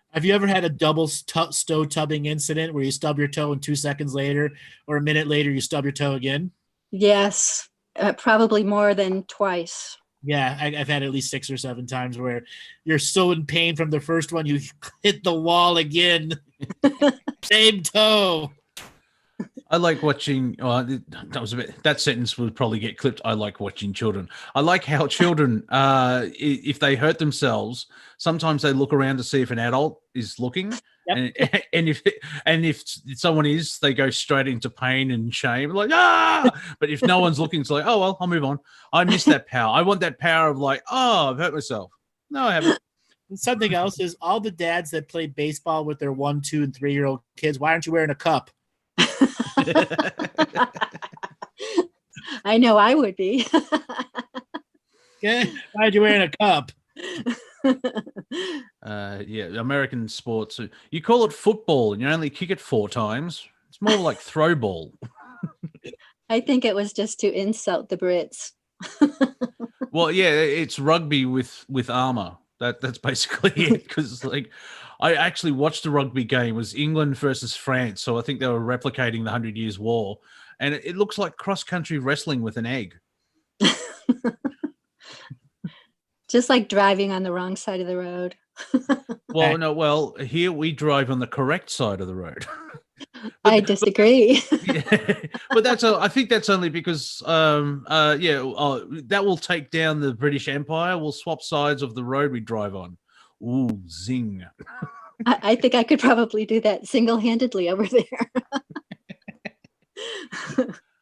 Have you ever had a double toe tubbing incident where you stub your toe and 2 seconds later or a minute later you stub your toe again? Yes, probably more than twice. Yeah, I've had at least 6 or 7 times where you're so in pain from the first one, you hit the wall again. Same toe. I like watching. That sentence would probably get clipped. I like watching children. I like how children, if they hurt themselves, sometimes they look around to see if an adult is looking, Yep. and if someone is, they go straight into pain and shame, like ah. But if no one's looking, it's like, oh well, I'll move on. I miss that power. I want that power of like, oh, I've hurt myself. No, I haven't. And something else is all the dads that play baseball with their 1, 2, and 3-year-old kids. Why aren't you wearing a cup? I know I would be. Okay, why are you wearing a cup? Yeah, American sports. You call it football, and you only kick it 4 times. It's more like throw ball. I think it was just to insult the Brits. Well, yeah, it's rugby with armor. That's basically it. Because like, I actually watched the rugby game. It was England versus France, so I think they were replicating the 100 Years' War, and it looks like cross-country wrestling with an egg. Just like driving on the wrong side of the road. Well, no, well, here we drive on the correct side of the road. I disagree. Yeah, but I think that's only because that will take down the British Empire. We'll swap sides of the road we drive on. Ooh, zing. I think I could probably do that single-handedly over there.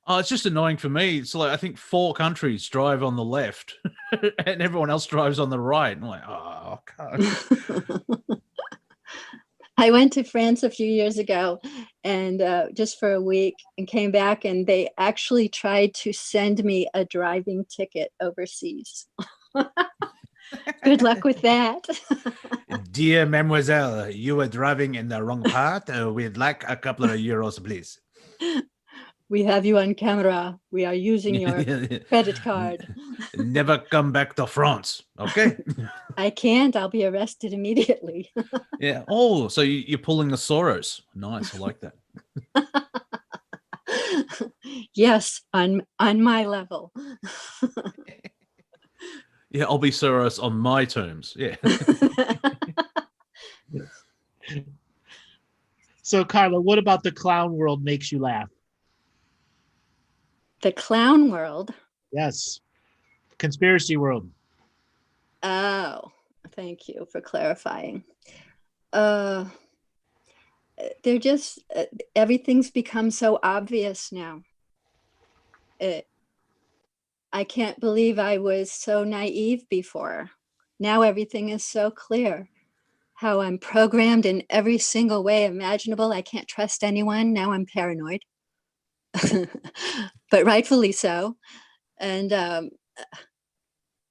Oh, it's just annoying for me. It's like I think 4 countries drive on the left and everyone else drives on the right. I'm like, oh, God. I went to France a few years ago and just for a week and came back, and they actually tried to send me a driving ticket overseas. Good luck with that. Dear mademoiselle, you were driving in the wrong part. We'd like a couple of euros, please. We have you on camera. We are using your credit card. Never come back to France, okay? I can't. I'll be arrested immediately. Yeah. Oh, so you're pulling the Soros. Nice. I like that. Yes, on my level. Yeah, I'll be Soros on my terms. Yeah. So, Carla, what about the clown world makes you laugh? The clown world. Yes. Conspiracy world. Oh, thank you for clarifying. They're just, everything's become so obvious now. I can't believe I was so naive before. Now everything is so clear. How I'm programmed in every single way imaginable. I can't trust anyone. Now I'm paranoid. But rightfully so. And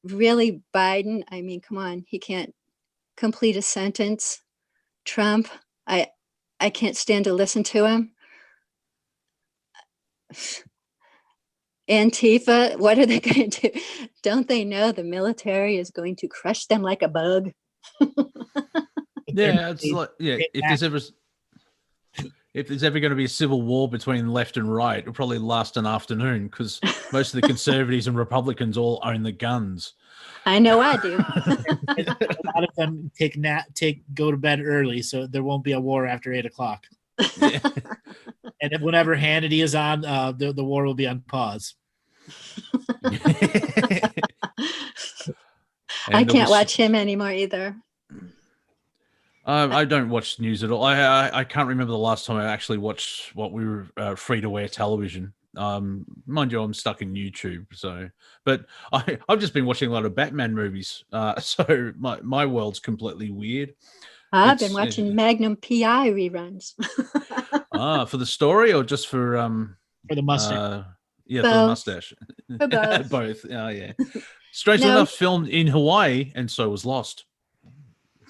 really, Biden, I mean, come on, he can't complete a sentence. Trump, I can't stand to listen to him. Antifa, what are they going to do? Don't they know the military is going to crush them like a bug? Yeah, it's like, yeah, if there's ever going to be a civil war between left and right, it'll probably last an afternoon because most of the conservatives and Republicans all own the guns. I know I do. A lot of them go to bed early, so there won't be a war after 8:00. Yeah. And if whenever Hannity is on, the war will be on pause. I can't watch him anymore either. I don't watch news at all. I can't remember the last time I actually watched what we were free to wear television. Mind you, I'm stuck in YouTube, so but I've just been watching a lot of Batman movies, so my world's completely weird. I've been watching Magnum PI reruns. For the story or just for the mustache? Yeah, Both. for the mustache. For both. Both. Oh yeah. Strangely No. enough, filmed in Hawaii, and so was Lost.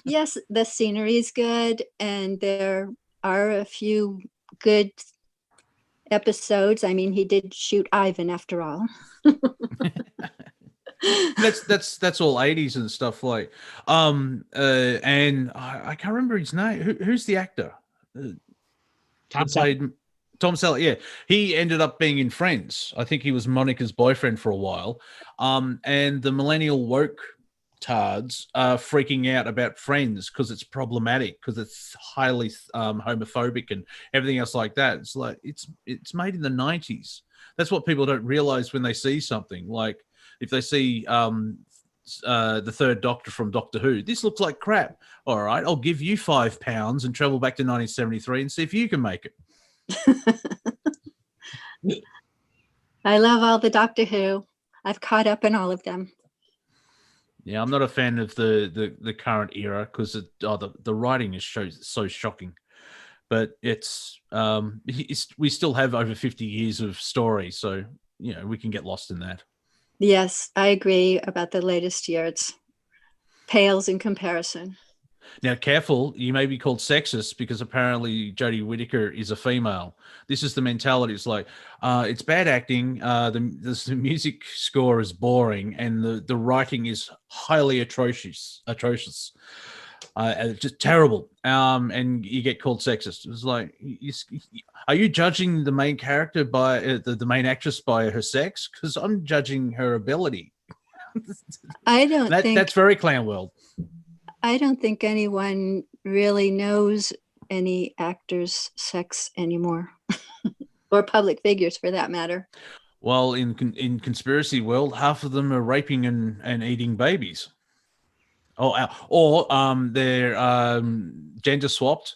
Yes, the scenery is good, and there are a few good episodes. I mean, he did shoot Ivan after all. That's all 80s and stuff like. And I can't remember his name. Who's the actor? Tom Selleck. Tom Selleck, yeah. He ended up being in Friends. I think he was Monica's boyfriend for a while. And the millennial woke tards are freaking out about Friends because it's problematic, because it's highly homophobic and everything else like that. It's like it's made in the 90s. That's what people don't realize when they see something. Like if they see the Third Doctor from Doctor Who, this looks like crap. All right, I'll give you £5 and travel back to 1973 and see if you can make it. I love all the Doctor Who. I've caught up in all of them. Yeah, I'm not a fan of the current era because the writing is so shocking. But it's we still have over 50 years of story, so we can get lost in that. Yes, I agree about the latest year. It's pales in comparison. Now, careful, you may be called sexist because apparently Jodie Whittaker is a female. This is the mentality. It's like, it's bad acting, the music score is boring, and the writing is highly atrocious. Just terrible. And you get called sexist. It's like, are you judging the main character by the main actress by her sex? Because I'm judging her ability. I don't think that's very Clown World. I don't think anyone really knows any actor's sex anymore, or public figures for that matter. Well, in conspiracy world, half of them are raping and eating babies. Or they're gender swapped,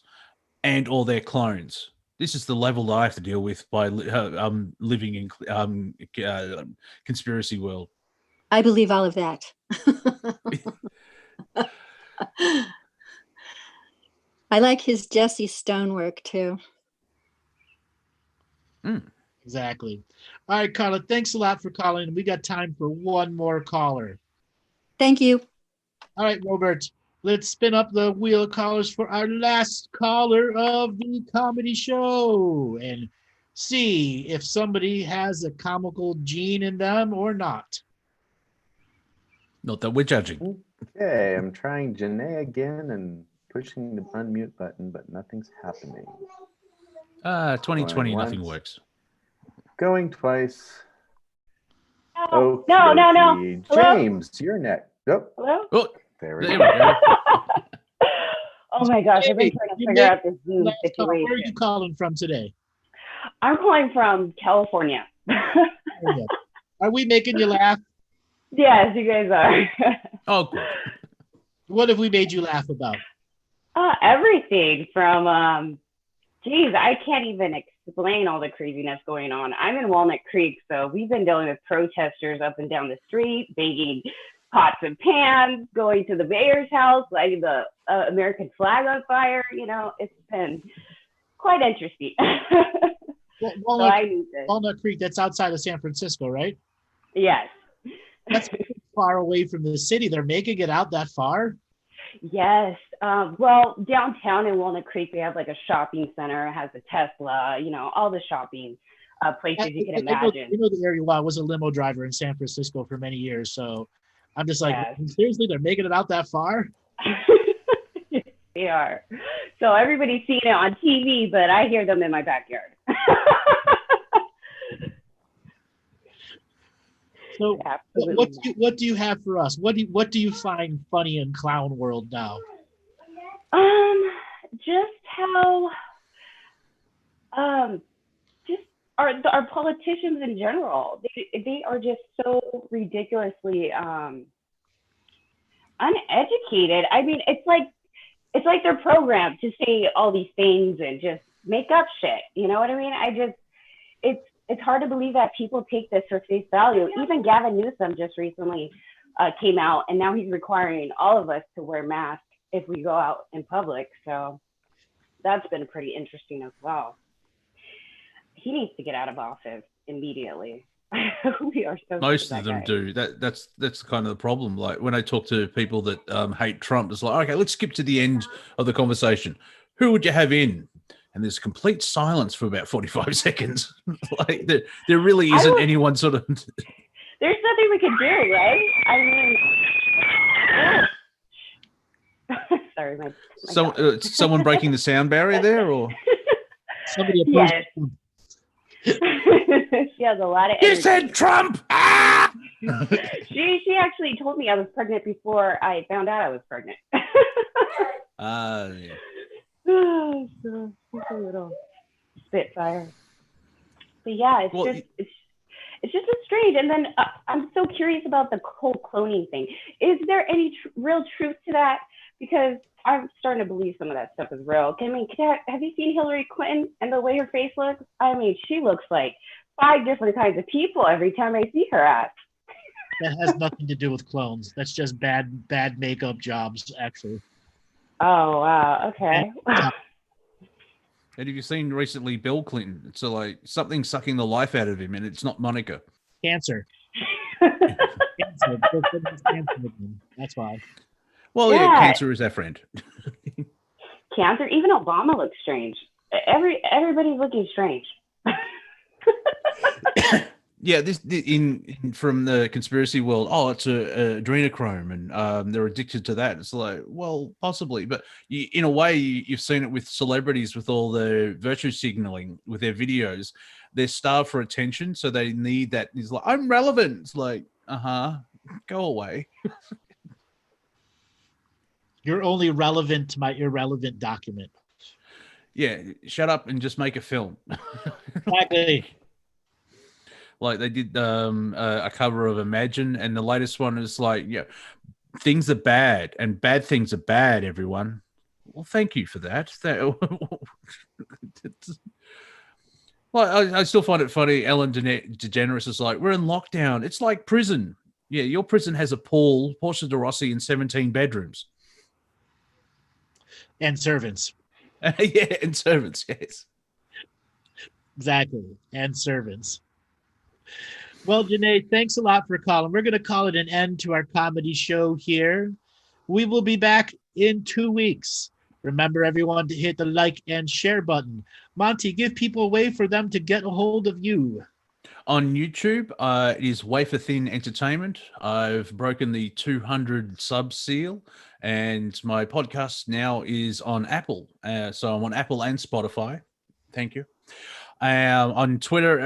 or they're clones. This is the level that I have to deal with by living in conspiracy world. I believe all of that. I like his Jesse Stone work too. Exactly. All right, Carla, thanks a lot for calling. We got time for one more caller. Thank you. All right, Robert, let's spin up the wheel of callers for our last caller of the comedy show and see if somebody has a comical gene in them or not. Not that we're judging. Okay, I'm trying Janae again and pushing the unmute button, but nothing's happening. 2020, nothing works. Going twice. Oh, no. James, you're next. Oh, Hello? there we we go. Oh my gosh, I've been trying to figure out this Zoom situation. Where are you calling from today? I'm calling from California. Are we making you laugh? Yes, you guys are. Oh, good. What have we made you laugh about? Everything from, I can't even explain all the craziness going on. I'm in Walnut Creek, so we've been dealing with protesters up and down the street, banging pots and pans, going to the mayor's house, lighting the American flag on fire. It's been quite interesting. Walnut Creek, that's outside of San Francisco, right? Yes. That's far away from the city. They're making it out that far? Yes. Well, downtown in Walnut Creek, we have like a shopping center. It has a Tesla, all the shopping places you can imagine. You know the area well. I was a limo driver in San Francisco for many years. So I'm just like, seriously, they're making it out that far? They are. So everybody's seeing it on TV, but I hear them in my backyard. So what do you have for us? What do you find funny in Clown World now? Just how just our politicians in general. They are just so ridiculously uneducated. I mean, it's like they're programmed to say all these things and just make up shit. You know what I mean? it's hard to believe that people take this for face value. Even Gavin Newsom just recently came out, and now he's requiring all of us to wear masks if we go out in public. So that's been pretty interesting as well. He needs to get out of office immediately. We are so most of them guy. do. That's kind of the problem. Like when I talk to people that hate Trump, it's like, okay, let's skip to the end of the conversation. Who would you have in? And there's complete silence for about 45 seconds. Like there really isn't anyone sort of. There's nothing we can do, right? I mean, sorry, my someone breaking the sound barrier there, or somebody. Yes. She has a lot of energy. You said Trump. Ah! She actually told me I was pregnant before I found out I was pregnant. Yeah. So she's a little spitfire. But yeah, it's just so strange. And then I'm so curious about the whole cloning thing. Is there any real truth to that? Because I'm starting to believe some of that stuff is real. I mean, have you seen Hillary Clinton and the way her face looks? I mean, she looks like 5 different kinds of people every time I see her at. That has nothing to do with clones. That's just bad makeup jobs, actually. Oh, wow. Okay. And have you seen recently Bill Clinton? It's like something sucking the life out of him, and it's not Monica. Cancer. That's why. Well, yeah, cancer is our friend. Cancer. Even Obama looks strange. Everybody's looking strange. Yeah, this in from the conspiracy world. Oh, it's a adrenochrome, and they're addicted to that. It's like, well, possibly, but in a way, you've seen it with celebrities with all the virtue signaling with their videos. They're starved for attention, so they need that. It's like, I'm relevant. It's like, go away. You're only relevant to my irrelevant document. Yeah, shut up and just make a film. Exactly. Like they did a cover of Imagine, and the latest one is like, yeah, things are bad and bad things are bad, everyone. Well, thank you for that. Well, I still find it funny. Ellen DeGeneres is like, we're in lockdown. It's like prison. Yeah, your prison has a pool, Portia de Rossi, and 17 bedrooms. And servants. Yeah, and servants, yes. Exactly, and servants. Well, Janae, thanks a lot for calling. We're going to call it an end to our comedy show here. We will be back in 2 weeks. Remember, everyone, to hit the like and share button. Monty, give people a way for them to get a hold of you. On YouTube, it is Wafer Thin Entertainment. I've broken the 200 sub seal, and my podcast now is on Apple. So I'm on Apple and Spotify. Thank you. On Twitter,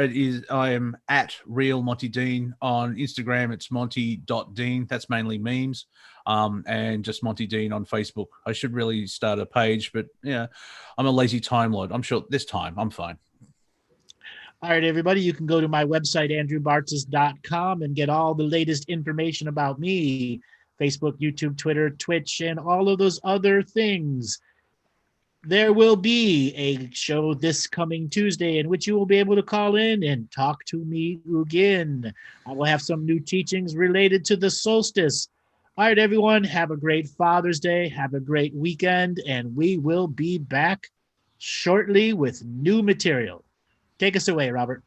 I am at Real Monty Dean. On Instagram, it's monty.dean. That's mainly memes. And just Monty Dean on Facebook. I should really start a page, but yeah, I'm a lazy time lord. I'm sure this time I'm fine. All right, everybody, you can go to my website, andrewbartzis.com, and get all the latest information about me, Facebook, YouTube, Twitter, Twitch, and all of those other things. There will be a show this coming Tuesday in which you will be able to call in and talk to me again. I will have some new teachings related to the solstice. All right, everyone, have a great Father's Day. Have a great weekend, and we will be back shortly with new material. Take us away, Robert.